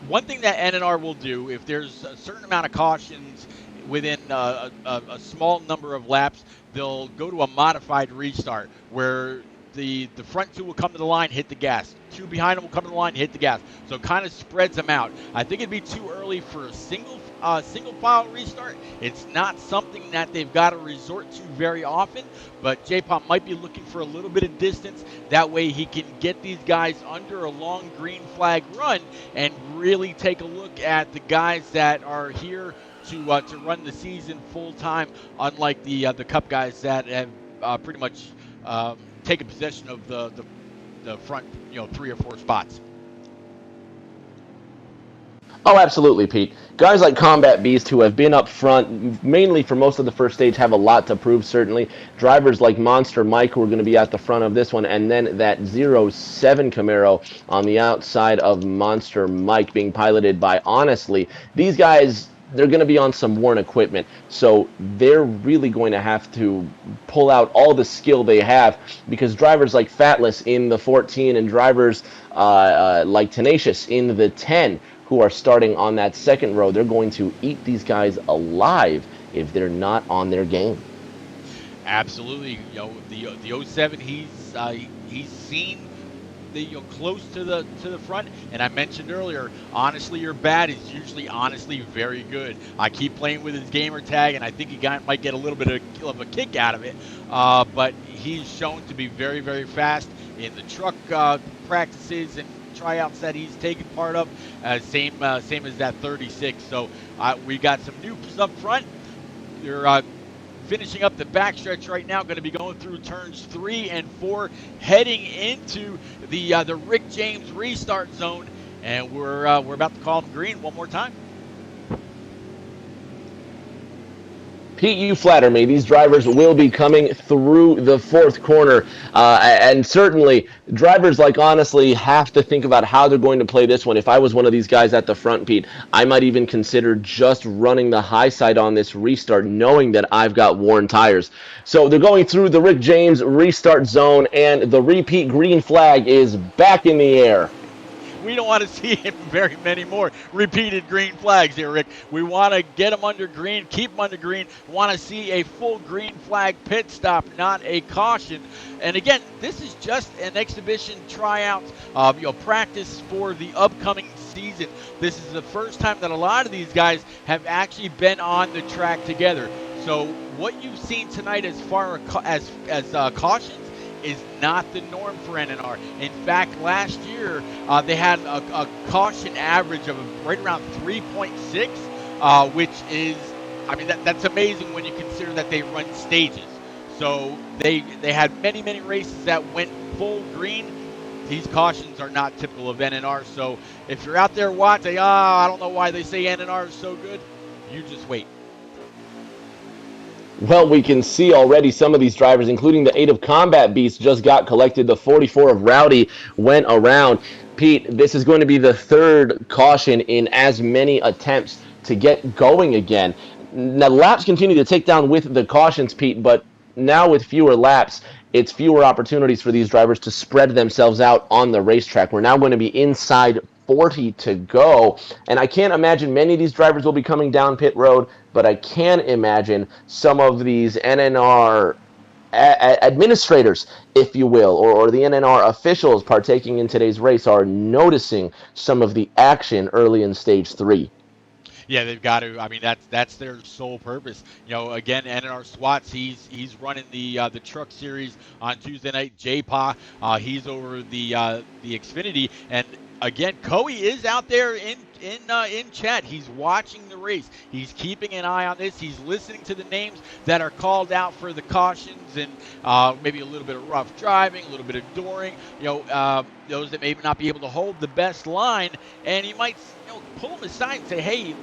one thing that NNR will do if there's a certain amount of cautions within a small number of laps, they'll go to a modified restart where the front two will come to the line, hit the gas. Two behind them will come to the line, hit the gas. So it kind of spreads them out. I think it'd be too early for a single file restart. It's not something that they've got to resort to very often, but J-Pop might be looking for a little bit of distance. That way he can get these guys under a long green flag run and really take a look at the guys that are here to run the season full time, unlike the Cup guys that have pretty much taken possession of the front, three or four spots. Oh, absolutely, Pete. Guys like Combat Beast, who have been up front mainly for most of the first stage, have a lot to prove, certainly. Drivers like Monster Mike, who are going to be at the front of this one, and then that 07 Camaro on the outside of Monster Mike being piloted by, honestly, these guys, they're going to be on some worn equipment, so they're really going to have to pull out all the skill they have, because drivers like Fatless in the 14 and drivers like Tenacious in the 10 who are starting on that second row, they're going to eat these guys alive if they're not on their game. Absolutely, the 07, he's seen the close to the front, and I mentioned earlier, honestly or bad is usually honestly very good. I keep playing with his gamer tag, and I think he might get a little bit of a kick out of it, but he's shown to be very, very fast in the truck practices and tryouts that he's taken part of, same as that 36. So we got some noobs up front. They're finishing up the backstretch right now, going to be going through turns 3 and 4, heading into the Rick James restart zone, and we're about to call them green one more time. Pete, you flatter me. These drivers will be coming through the fourth corner. And certainly, drivers honestly have to think about how they're going to play this one. If I was one of these guys at the front, Pete, I might even consider just running the high side on this restart, knowing that I've got worn tires. So they're going through the Rick James restart zone, and the repeat green flag is back in the air. We don't want to see very many more repeated green flags here, Rick. We want to get them under green, keep them under green. We want to see a full green flag pit stop, not a caution. And again, this is just an exhibition tryout, practice for the upcoming season. This is the first time that a lot of these guys have actually been on the track together. So what you've seen tonight as far as cautions is not the norm for NNR. In fact, last year they had a caution average of right around 3.6, which is, that's amazing when you consider that they run stages. So they had many races that went full green. These cautions are not typical of NNR. So if you're out there watching, I don't know why they say NNR is so good, you just wait. Well, we can see already some of these drivers, including the 8 of Combat Beast, just got collected. The 44 of Rowdy went around. Pete, this is going to be the third caution in as many attempts to get going again. Now, laps continue to tick down with the cautions, Pete, but now with fewer laps, it's fewer opportunities for these drivers to spread themselves out on the racetrack. We're now going to be inside 40 to go, and I can't imagine many of these drivers will be coming down pit road, but I can imagine some of these NNR administrators, if you will, or the NNR officials partaking in today's race are noticing some of the action early in stage 3. Yeah, they've got to. I mean, that's their sole purpose. Again, NNR SWATs. He's running the truck series on Tuesday night. JPA, he's over the Xfinity, and again, Coe is out there in chat. He's watching the race. He's keeping an eye on this. He's listening to the names that are called out for the cautions and maybe a little bit of rough driving, a little bit of dooring. Those that may not be able to hold the best line, and he might pull them aside and say, hey,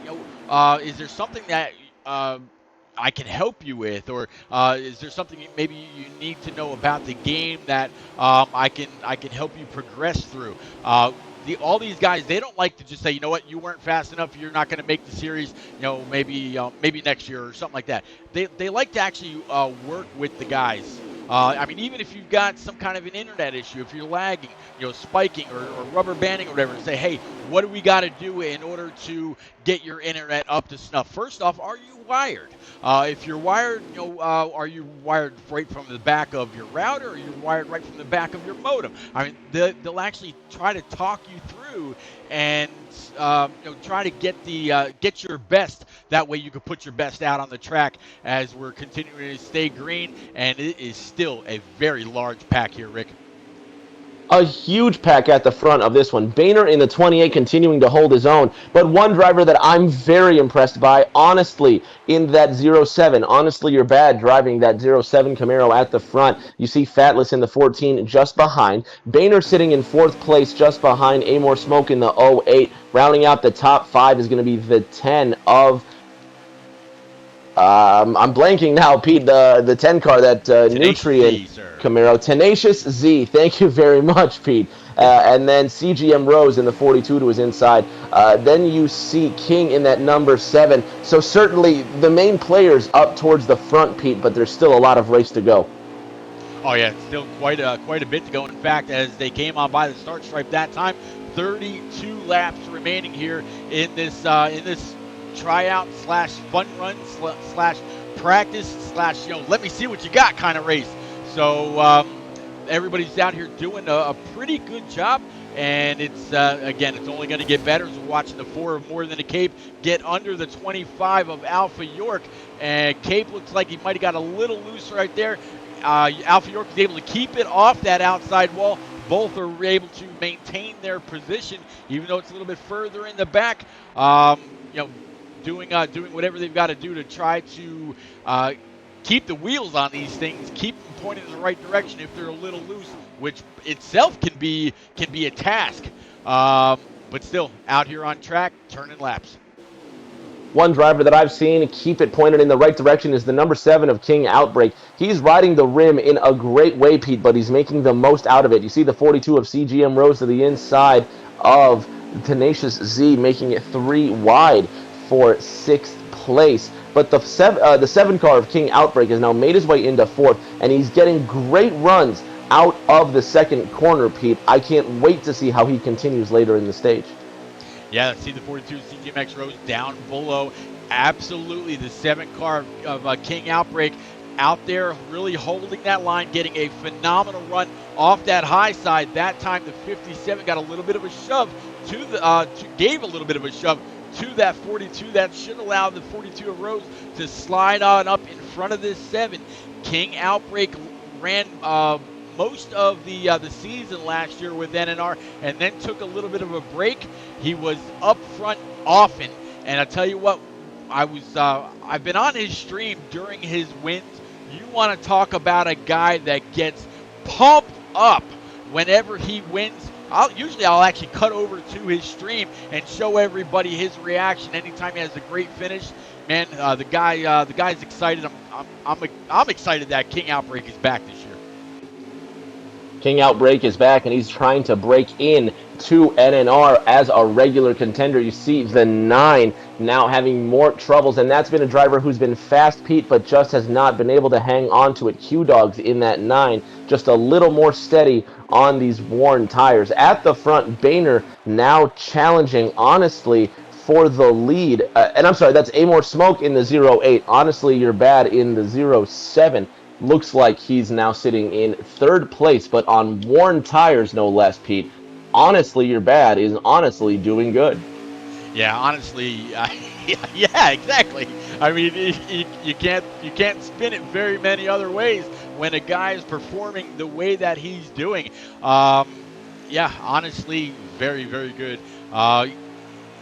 is there something that I can help you with, or is there something maybe you need to know about the game that I can help you progress through? All these guys, they don't like to just say, you know what, you weren't fast enough, you're not going to make the series, maybe next year or something like that. They like to actually work with the guys. I mean, even if you've got some kind of an internet issue, if you're lagging, spiking or rubber banding or whatever, say, hey, what do we got to do in order to get your internet up to snuff? First off, are you wired? If you're wired, are you wired right from the back of your router, or are you wired right from the back of your modem? I mean, they'll actually try to talk you through and try to get your best. That way, you can put your best out on the track as we're continuing to stay green, and it is still a very large pack here, Rick. A huge pack at the front of this one. Boehner in the 28 continuing to hold his own, but one driver that I'm very impressed by, honestly, in that 07. Honestly, you're bad driving that 07 Camaro at the front. You see Fatless in the 14 just behind. Boehner sitting in 4th place just behind Amor Smoke in the 08. Rounding out the top 5 is going to be the 10 of I'm blanking now, Pete. The 10 car, that Nutrient Camaro, Tenacious Z. Thank you very much, Pete. And then CGM Rose in the 42 to his inside. Then you see King in that number 7. So certainly the main players up towards the front, Pete, but there's still a lot of race to go. Oh yeah, still quite a bit to go. In fact, as they came on by the start stripe that time, 32 laps remaining here in this tryout / fun run / practice / let me see what you got kind of race. So everybody's down here doing a pretty good job, and it's again, it's only going to get better as we're watching the 4 of More Than a Cape get under the 25 of Alpha York, and Cape looks like he might have got a little loose right there. Alpha York is able to keep it off that outside wall. Both are able to maintain their position, even though it's a little bit further in the back. Doing whatever they've got to do to try to keep the wheels on these things, keep them pointed in the right direction if they're a little loose, which itself can be a task. But still, out here on track, turning laps. One driver that I've seen keep it pointed in the right direction is the number 7 of King Outbreak. He's riding the rim in a great way, Pete, but he's making the most out of it. You see the 42 of CGM Rose to the inside of Tenacious Z, making it 3 wide for 6th place. But the 7 car of King Outbreak has now made his way into 4th, and he's getting great runs out of the 2nd corner, Pete. I can't wait to see how he continues later in the stage. Yeah, let's see the 42 CGMX Rose down below. Absolutely, the 7 car of King Outbreak out there really holding that line, getting a phenomenal run off that high side. That time the 57 got a little bit of a shove gave a little bit of a shove to that 42. That should allow the 42 of Rose to slide on up in front of this 7. King Outbreak ran most of the season last year with NNR, and then took a little bit of a break. He was up front often, and I tell you what, I've been on his stream during his wins. You want to talk about a guy that gets pumped up whenever he wins. I'll actually cut over to his stream and show everybody his reaction anytime he has a great finish. Man, the guy's excited. I'm excited that King Outbreak is back this year. King Outbreak is back, and he's trying to break in to NNR as a regular contender. You see the 9 now having more troubles, and that's been a driver who's been fast, Pete, but just has not been able to hang on to it. Q-Dogs in that 9, just a little more steady on these worn tires. At the front, Boehner now challenging, honestly, for the lead. And I'm sorry, that's Amor Smoke in the 08. Honestly, you're bad in the 07. Looks like he's now sitting in third place, but on worn tires, no less, Pete. Honestly, you're bad is honestly doing good. Yeah, honestly, yeah, exactly. I mean, you can't spin it very many other ways when a guy is performing the way that he's doing. Yeah, honestly, very very good. Uh,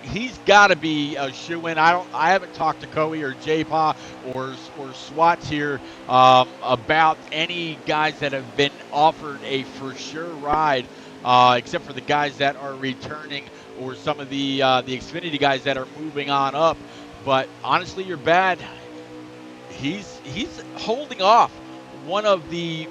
he's got to be a shoe in. I haven't talked to Coe or J-Pa or Swats here about any guys that have been offered a for sure ride, except for the guys that are returning or some of the Xfinity guys that are moving on up. But honestly, you're bad. He's holding off one of the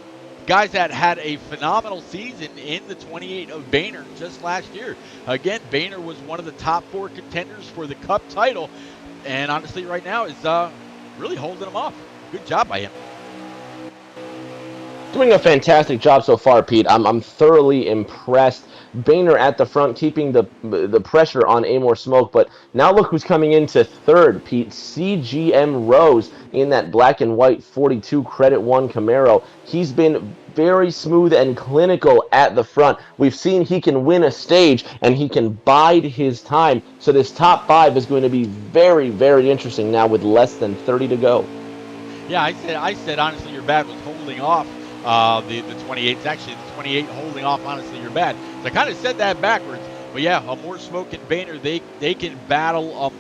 guys that had a phenomenal season in the 28 of Boehner just last year. Again, Boehner was one of the top 4 contenders for the Cup title, and honestly, right now is really holding him off. Good job by him. Doing a fantastic job so far, Pete. I'm thoroughly impressed. Boehner at the front, keeping the pressure on Amor Smoke. But now look who's coming into third, Pete. CGM Rose in that black and white 42 Credit One Camaro. He's been very smooth and clinical at the front. We've seen he can win a stage and he can bide his time. So this top 5 is going to be very, very interesting now with less than 30 to go. Yeah, I said honestly, your bad was holding off the 28. It's actually the 28 holding off. Honestly, you're bad. So I kind of said that backwards. But yeah, more Smoke and Boehner, they can battle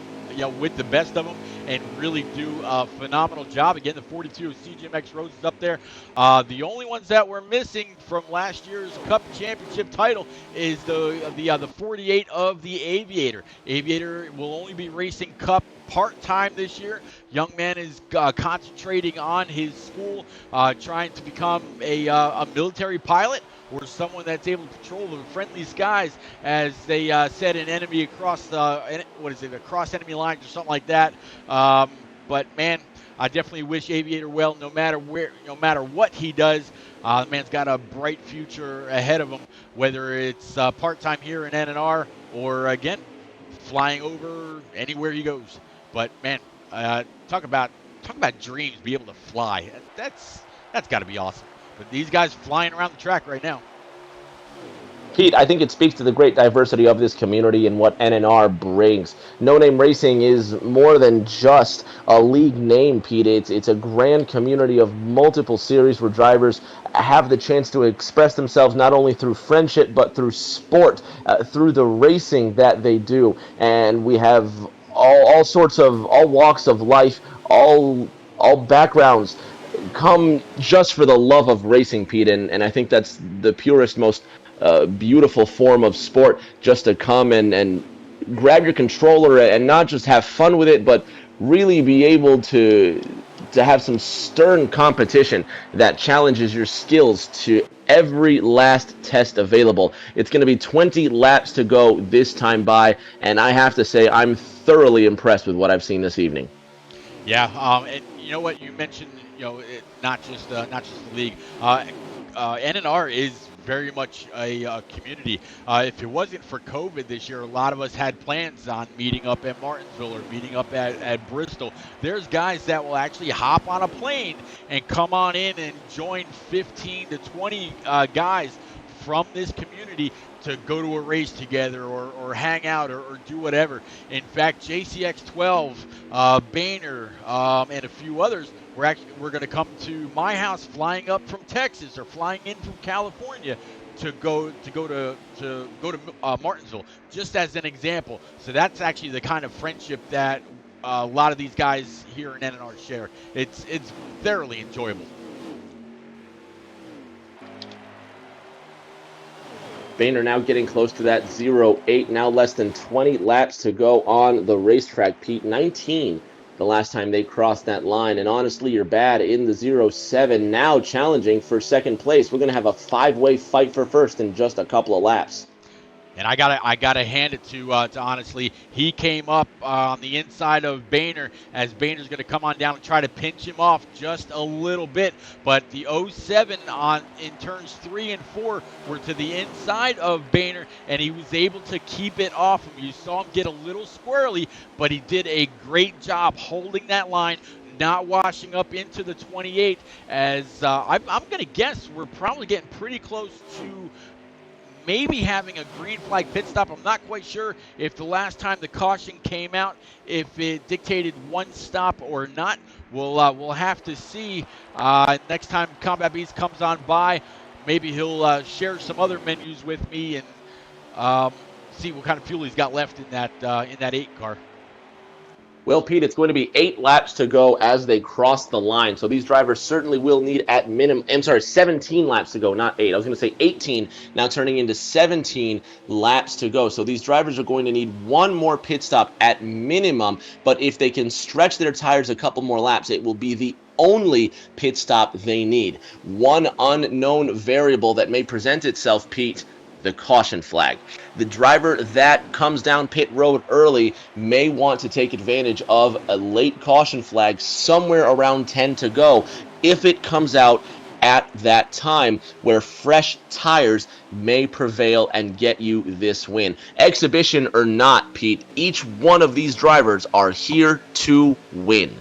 with the best of them and really do a phenomenal job. Again, the 42 of CGMX Rose is up there. The only ones that were missing from last year's Cup Championship title is the 48 of the Aviator. Aviator will only be racing Cup part-time this year. Young man is concentrating on his school, trying to become a military pilot or someone that's able to patrol the friendly skies, as they said, an enemy across across enemy lines or something like that. But man, I definitely wish Aviator well, no matter what he does. The man's got a bright future ahead of him, whether it's part-time here in NNR or again flying over anywhere he goes. But man, talk about dreams, be able to fly. That's got to be awesome. But these guys flying around the track right now. Pete, I think it speaks to the great diversity of this community and what NNR brings. No Name Racing is more than just a league name, Pete. It's a grand community of multiple series where drivers have the chance to express themselves not only through friendship but through sport, through the racing that they do. And we have all sorts of all walks of life, all backgrounds come just for the love of racing, Pete, and I think that's the purest, most beautiful form of sport, just to come and grab your controller and not just have fun with it, but really be able to have some stern competition that challenges your skills to every last test available. It's going to be 20 laps to go this time by, and I have to say I'm thoroughly impressed with what I've seen this evening. Yeah, and you know what you mentioned, not just the league. NNR is very much a community. If it wasn't for COVID this year, a lot of us had plans on meeting up at Martinsville or meeting up at Bristol. There's guys that will actually hop on a plane and come on in and join 15 to 20 guys from this community to go to a race together or hang out or do whatever. In fact, JCX 12, Boehner, and a few others, we're going to come to my house flying up from Texas or flying in from California to go to Martinsville, just as an example. So that's actually the kind of friendship that a lot of these guys here in NNR share. It's thoroughly enjoyable. Boehner now getting close to that 0-8, now less than 20 laps to go on the racetrack, Pete. 19 the last time they crossed that line, and honestly, you're bad in the 0-7, now challenging for second place. We're going to have a 5-way fight for first in just a couple of laps. And I gotta hand it to honestly. He came up on the inside of Boehner as Boehner's going to come on down and try to pinch him off just a little bit. But the '07 on in turns 3 and 4 were to the inside of Boehner, and he was able to keep it off him. You saw him get a little squirrely, but he did a great job holding that line, not washing up into the 28. As I'm going to guess we're probably getting pretty close to maybe having a green flag pit stop. I'm not quite sure if the last time the caution came out, if it dictated one stop or not. We'll have to see next time Combat Beast comes on by. Maybe he'll share some other menus with me and see what kind of fuel he's got left in that 8 car. Well, Pete, it's going to be 8 laps to go as they cross the line. So these drivers certainly will need at minimum, 17 laps to go, not 8. I was going to say 18, now turning into 17 laps to go. So these drivers are going to need one more pit stop at minimum. But if they can stretch their tires a couple more laps, it will be the only pit stop they need. One unknown variable that may present itself, Pete: the caution flag. The driver that comes down pit road early may want to take advantage of a late caution flag somewhere around 10 to go if it comes out at that time, where fresh tires may prevail and get you this win. Exhibition or not, Pete, each one of these drivers are here to win.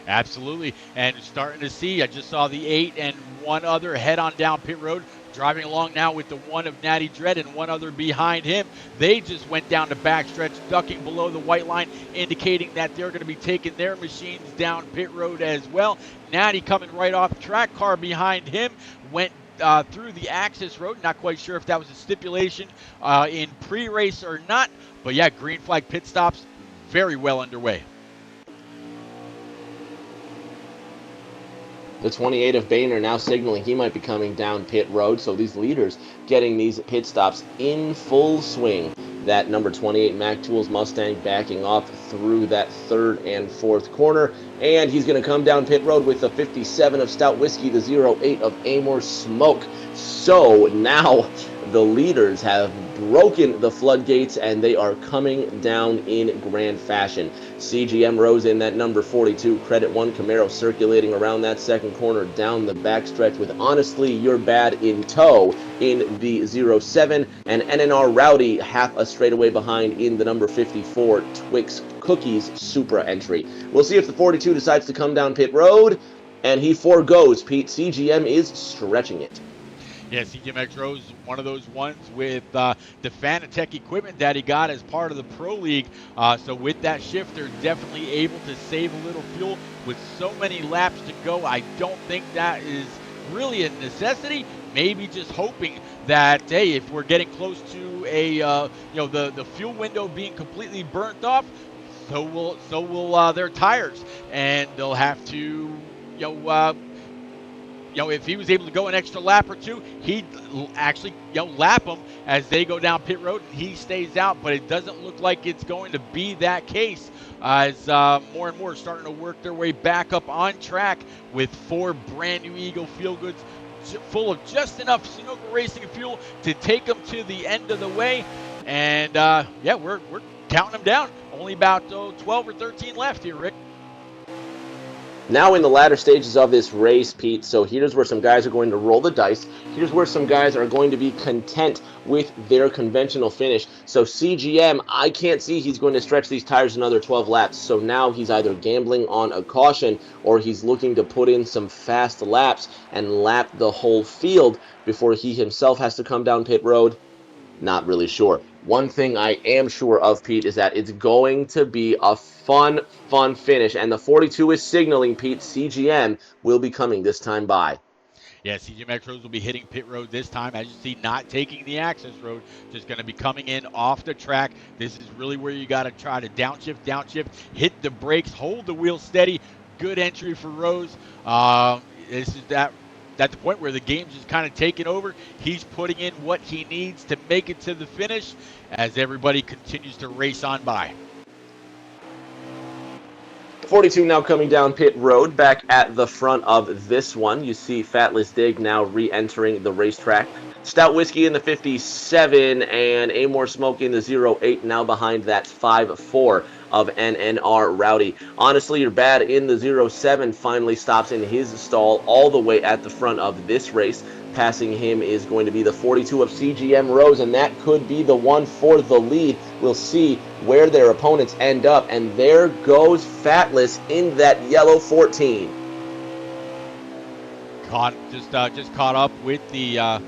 Absolutely. And starting to see, I just saw the 8 and one other head on down pit road, driving along now with the 1 of Natty Dread and one other behind him. They just went down the backstretch, ducking below the white line, indicating that they're going to be taking their machines down pit road as well. Natty coming right off track, car behind him went through the access road. Not quite sure if that was a stipulation in pre-race or not, but yeah, green flag pit stops very well underway. The 28 of Boehner now signaling he might be coming down pit road, so these leaders getting these pit stops in full swing. That number 28 Mac Tools Mustang backing off through that 3rd and 4th corner, and he's going to come down pit road with the 57 of Stout Whiskey, the 08 of Amor Smoke. So now the leaders have broken the floodgates, and they are coming down in grand fashion. CGM Rose in that number 42 Credit 1 Camaro circulating around that 2nd corner down the backstretch with Honestly You're Bad in tow in the 07, and NNR Rowdy half a straightaway behind in the number 54 Twix Cookies Supra entry. We'll see if the 42 decides to come down pit road, and he forgoes. Pete, CGM is stretching it. Yeah, CGMX Rose, one of those ones with the Fanatec equipment that he got as part of the Pro League. So with that shifter, definitely able to save a little fuel. With so many laps to go, I don't think that is really a necessity. Maybe just hoping that, hey, if we're getting close to a, the fuel window being completely burnt off, so will their tires, and they'll have to, if he was able to go an extra lap or two, he'd actually, lap them as they go down pit road and he stays out. But it doesn't look like it's going to be that case, as more and more are starting to work their way back up on track with 4 brand new Eagle Feel Goods full of just enough Sunoco Racing fuel to take them to the end of the way. And we're counting them down. Only about 12 or 13 left here, Rick. Now in the latter stages of this race, Pete, so here's where some guys are going to roll the dice. Here's where some guys are going to be content with their conventional finish. So CGM, I can't see he's going to stretch these tires another 12 laps. So now he's either gambling on a caution or he's looking to put in some fast laps and lap the whole field before he himself has to come down pit road. Not really sure. One thing I am sure of, Pete, is that it's going to be a fun finish. And the 42 is signaling, Pete, CGM will be coming this time by. Yeah, CGMX Rose will be hitting pit road this time. As you see, not taking the access road, just going to be coming in off the track. This is really where you got to try to downshift, hit the brakes, hold the wheel steady. Good entry for Rose. This is at the point where the game's just kind of taking over. He's putting in what he needs to make it to the finish as everybody continues to race on by. 42 now coming down pit road. Back at the front of this one, you see Fatless Dig now re-entering the racetrack. Stout Whiskey in the 57 and Amore Smoke in the 08, now behind that 5-4 of NNR Rowdy. Honestly, You're Bad in the 07 finally stops in his stall all the way at the front of this race. Passing him is going to be the 42 of CGM Rose, and that could be the one for the lead. We'll see where their opponents end up, and there goes Fatless in that yellow 14. Just caught up with the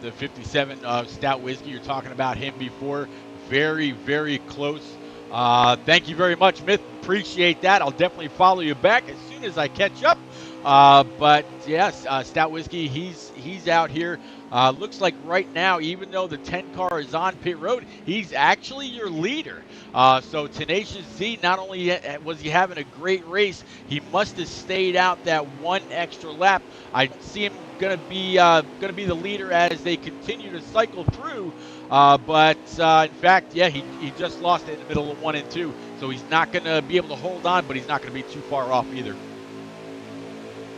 57 Stout Whiskey. You're talking about him before. Very, very close. Thank you very much, Myth. Appreciate that. I'll definitely follow you back as soon as I catch up. But yes, Stout Whiskey, he's out here. Looks like right now, even though the 10 car is on pit road, he's actually your leader. So Tenacious Z, not only was he having a great race, he must have stayed out that one extra lap. I see him gonna be the leader as they continue to cycle through. But in fact, yeah, he just lost it in the middle of 1 and 2, so he's not gonna be able to hold on, but he's not gonna be too far off either.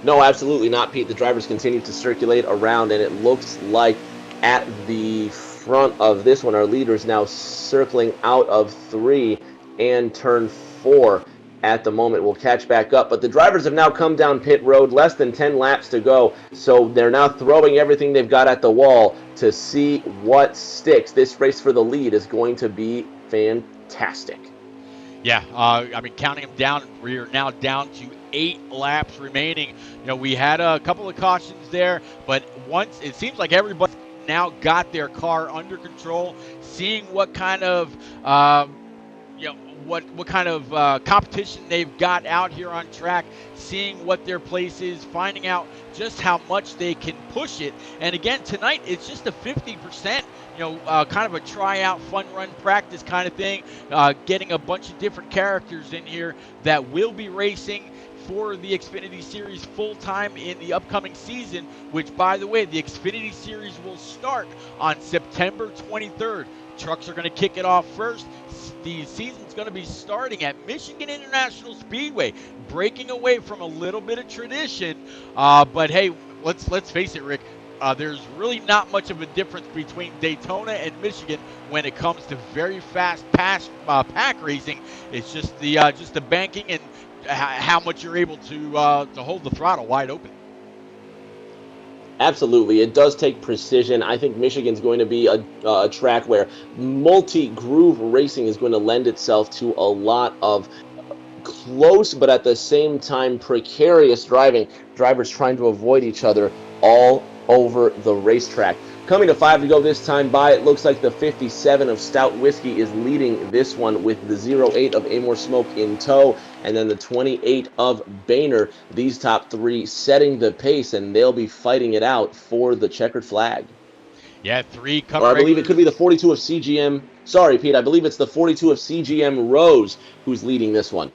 No, absolutely not, Pete. The drivers continue to circulate around, and it looks like at the front of this one, our leader is now circling out of 3 and turn 4 at the moment. We'll catch back up, but the drivers have now come down pit road, less than 10 laps to go, so they're now throwing everything they've got at the wall to see what sticks. This race for the lead is going to be fantastic. Yeah, I mean, counting them down, we are now down to 8 laps remaining. You know, we had a couple of cautions there, but once it seems like everybody now got their car under control, seeing what kind of what kind of competition they've got out here on track, seeing what their place is, finding out just how much they can push it. And again, tonight it's just a 50%, kind of a tryout, fun run practice kind of thing, getting a bunch of different characters in here that will be racing for the Xfinity Series full-time in the upcoming season, which, by the way, the Xfinity Series will start on September 23rd. Trucks are going to kick it off first. The season's going to be starting at Michigan International Speedway, breaking away from a little bit of tradition. But hey, let's face it, Rick. There's really not much of a difference between Daytona and Michigan when it comes to very fast pack racing. It's just the banking and how much you're able to hold the throttle wide open. Absolutely, it does take precision. I think Michigan's going to be a track where multi-groove racing is going to lend itself to a lot of close, but at the same time precarious driving. Drivers trying to avoid each other all over the racetrack. Coming to 5 to go this time by, it looks like the 57 of Stout Whiskey is leading this one with the 08 of Amore Smoke in tow, and then the 28 of Boehner. These top 3 setting the pace, and they'll be fighting it out for the checkered flag. Yeah, 3 cup Or I believe it could be the 42 of CGM. Sorry, Pete, I believe it's the 42 of CGM Rose who's leading this one.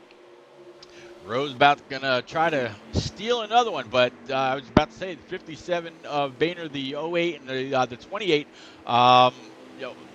Rose about gonna try to steal another one, but I was about to say the 57 of Boehner, the 08 and the 28.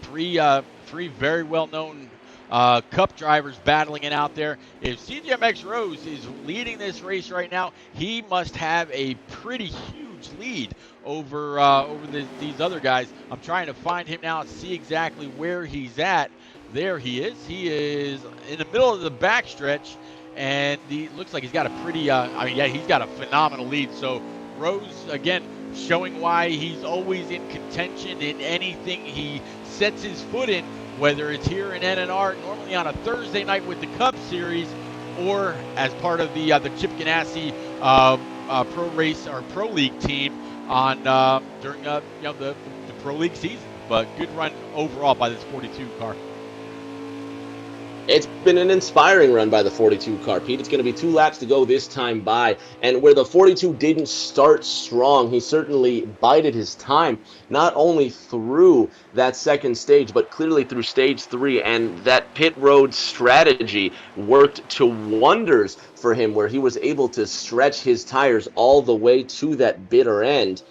Three very well-known Cup drivers battling it out there. If CGMX Rose is leading this race right now, he must have a pretty huge lead over these other guys. I'm trying to find him now and see exactly where he's at. There he is. He is in the middle of the backstretch. And he looks like he's got a pretty, he's got a phenomenal lead. So Rose, again, showing why he's always in contention in anything he sets his foot in, whether it's here in NNR, normally on a Thursday night with the Cup Series, or as part of the Chip Ganassi Pro Race or Pro League team on during the Pro League season. But good run overall by this 42 car. It's been an inspiring run by the 42 car, Pete. It's going to be 2 laps to go this time by. And where the 42 didn't start strong, he certainly bided his time, not only through that second stage, but clearly through stage 3. And that pit road strategy worked to wonders for him, where he was able to stretch his tires all the way to that bitter end.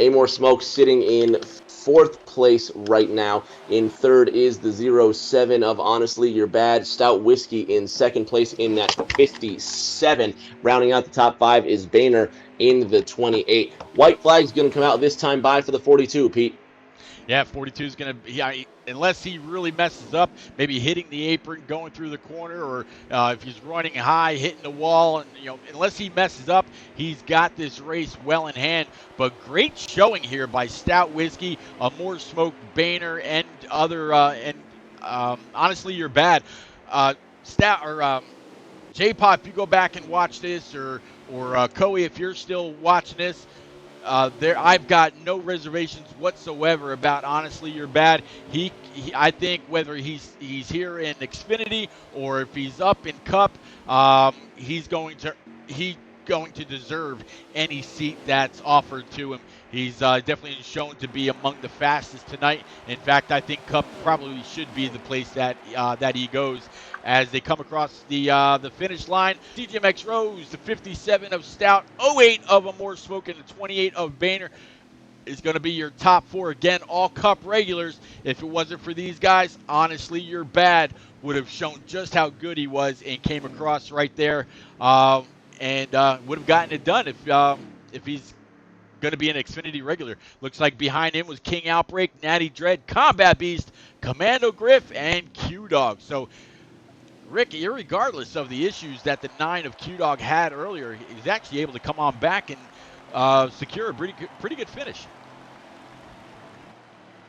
Amore Smoke sitting in 4th place right now. In 3rd is the 07 of Honestly You're Bad. Stout Whiskey in 2nd place in that 57. Rounding out the top 5 is Boehner in the 28. White flag's going to come out this time by for the 42, Pete. Yeah, 42 is going to, unless he really messes up, maybe hitting the apron, going through the corner, or if he's running high, hitting the wall, and unless he messes up, he's got this race well in hand. But great showing here by Stout Whiskey, a more smoked Boehner, and honestly, you're bad. Stout or J-Pop, if you go back and watch this, or Coey, if you're still watching this, I've got no reservations whatsoever about Honestly You're Bad. I think whether he's here in Xfinity or if he's up in Cup, he's going to deserve any seat that's offered to him. He's definitely shown to be among the fastest tonight. In fact, I think Cup probably should be the place that he goes as they come across the finish line. CGMX Rose, the 57 of Stout, 08 of Amore Smoke, and the 28 of Boehner is going to be your top 4. Again, all Cup regulars. If it wasn't for these guys, Honestly You're Bad would have shown just how good he was and came across right there, and would have gotten it done if he's going to be an Xfinity regular. Looks like behind him was King Outbreak, Natty Dread, Combat Beast, Commando Griff, and Q-Dog. So Rick, irregardless of the issues that the 9 of Q-Dog had earlier, he was actually able to come on back and secure a pretty good finish.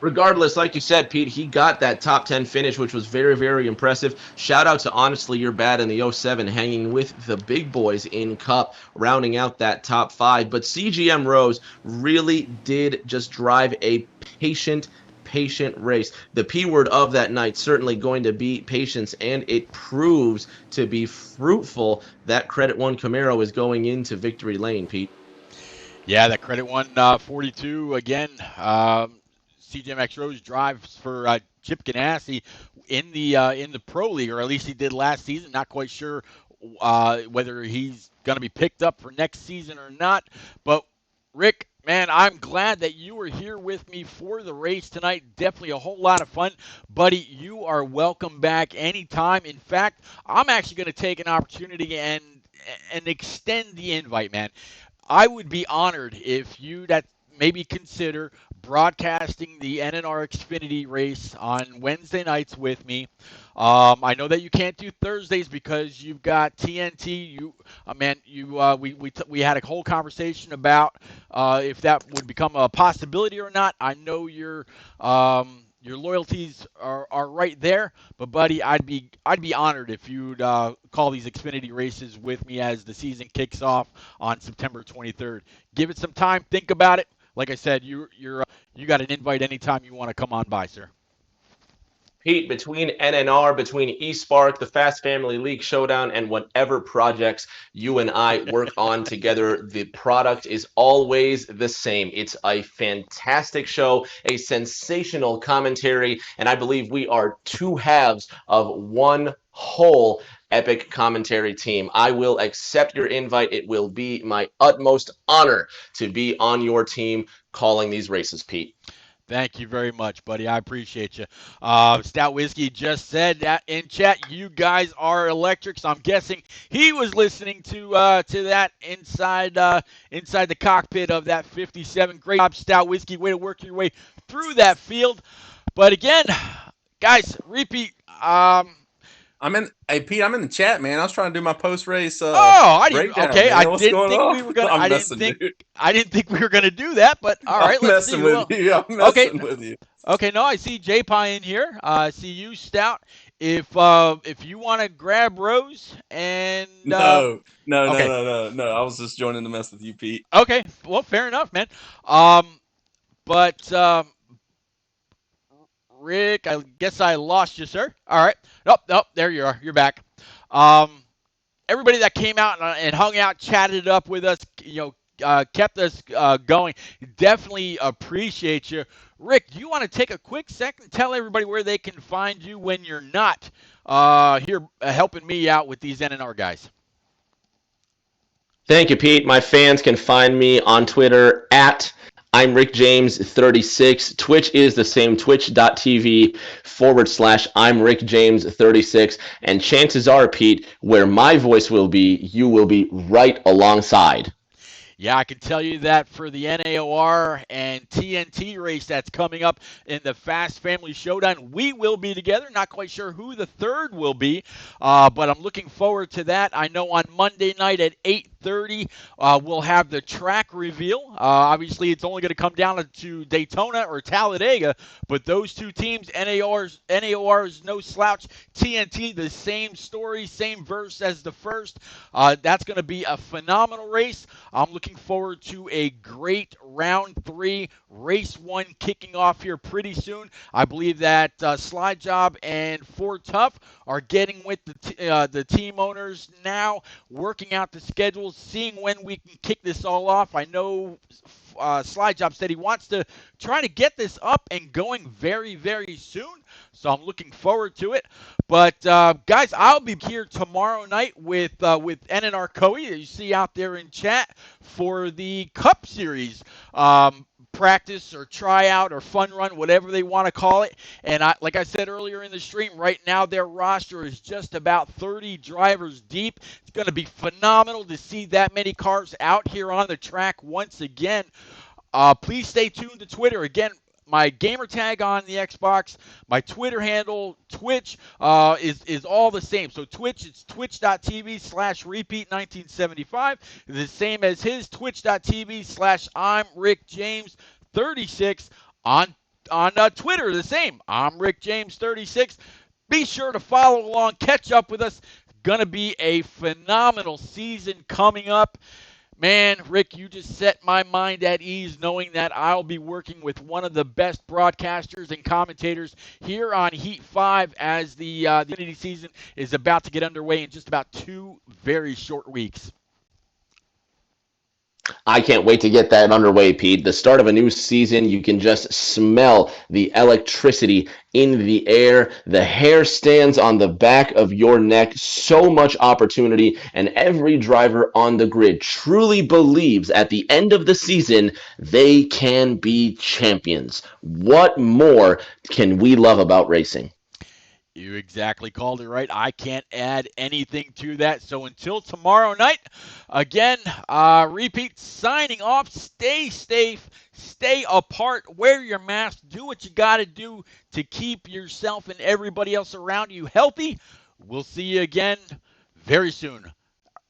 Regardless, like you said, Pete, he got that top 10 finish, which was very, very impressive. Shout out to Honestly You're Bad in the 07, hanging with the big boys in Cup, rounding out that top 5. But CGM Rose really did just drive a patient race. The P word of that night certainly going to be patience, and it proves to be fruitful. That Credit One Camaro is going into victory lane, Pete. Yeah, that Credit One 42 again. CJMX Rose drives for Chip Ganassi in the Pro League, or at least he did last season. Not quite sure whether he's going to be picked up for next season or not. But Rick, man, I'm glad that you were here with me for the race tonight. Definitely a whole lot of fun. Buddy, you are welcome back anytime. In fact, I'm actually going to take an opportunity and extend the invite, man. I would be honored if you that maybe consider broadcasting the NNR Xfinity race on Wednesday nights with me. I know that you can't do Thursdays because you've got TNT. We had a whole conversation about if that would become a possibility or not. I know your loyalties are right there, but buddy, I'd be honored if you'd call these Xfinity races with me as the season kicks off on September 23rd. Give it some time, think about it. Like I said, you got an invite anytime you want to come on by, sir. Pete, between NNR, between eSpark, the Fast Family League Showdown, and whatever projects you and I work on together, the product is always the same. It's a fantastic show, a sensational commentary, and I believe we are 2 halves of one whole epic commentary team. I will accept your invite. It will be my utmost honor to be on your team calling these races, Pete. Thank you very much, buddy. I appreciate you. Stout Whiskey just said that in chat. You guys are electric. So I'm guessing he was listening to that inside the cockpit of that 57. Great job, Stout Whiskey. Way to work your way through that field. But again, guys, repeat. Hey Pete, I'm in the chat, man. I was trying to do my post race I didn't. breakdown. Okay, man. What's going on? we were gonna. I'm messing, dude. I didn't think we were gonna do that. But all right, I'm let's messing see. with you. I'm messing with you. Okay, no, I see J-Pie in here. I see you, Stout. If you want to grab Rose and No. Okay. No. I was just joining the mess with you, Pete. Okay, well, fair enough, man. But Rick, I guess I lost you, sir. All right. Nope, there you are. You're back. Everybody that came out and hung out, chatted up with us, kept us going. Definitely appreciate you. Rick, do you want to take a quick second, tell everybody where they can find you when you're not here helping me out with these NNR guys? Thank you, Pete. My fans can find me on Twitter at I'm Rick James 36. Twitch is the same, twitch.tv/I'm Rick James 36. And chances are, Pete, where my voice will be, you will be right alongside. Yeah, I can tell you that for the NAOR and TNT race that's coming up in the Fast Family Showdown, we will be together. Not quite sure who the third will be, but I'm looking forward to that. I know on Monday night at 8:30, we'll have the track reveal. Obviously, it's only going to come down to Daytona or Talladega, but those two teams, NAOR's no slouch, TNT, the same story, same verse as the first. That's going to be a phenomenal race. I'm looking forward to a great round 3, race 1 kicking off here pretty soon. I believe that Slide Job and Ford Tough are getting with the team owners now, working out the schedules, seeing when we can kick this all off. I know Slide Job said he wants to try to get this up and going very, very soon. So I'm looking forward to it. But guys, I'll be here tomorrow night with NNR Coe that you see out there in chat for the Cup Series practice or tryout or fun run, whatever they want to call it. And like I said earlier in the stream, right now their roster is just about 30 drivers deep. It's going to be phenomenal to see that many cars out here on the track once again. Please stay tuned to Twitter. Again, my gamer tag on the Xbox, my Twitter handle, Twitch, is all the same. So Twitch, it's twitch.tv/repeat1975. The same as his, twitch.tv/I'm Rick James 36. On Twitter, the same. I'm Rick James 36. Be sure to follow along, catch up with us. Going to be a phenomenal season coming up. Man, Rick, you just set my mind at ease knowing that I'll be working with one of the best broadcasters and commentators here on Heat 5 as the Xfinity season is about to get underway in just about 2 very short weeks. I can't wait to get that underway, Pete. The start of a new season, you can just smell the electricity in the air. The hair stands on the back of your neck. So much opportunity, and every driver on the grid truly believes at the end of the season they can be champions. What more can we love about racing? You exactly called it right. I can't add anything to that. So until tomorrow night, again, repeat, signing off. Stay safe, stay apart, wear your mask, do what you got to do to keep yourself and everybody else around you healthy. We'll see you again very soon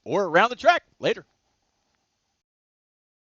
or around the track later.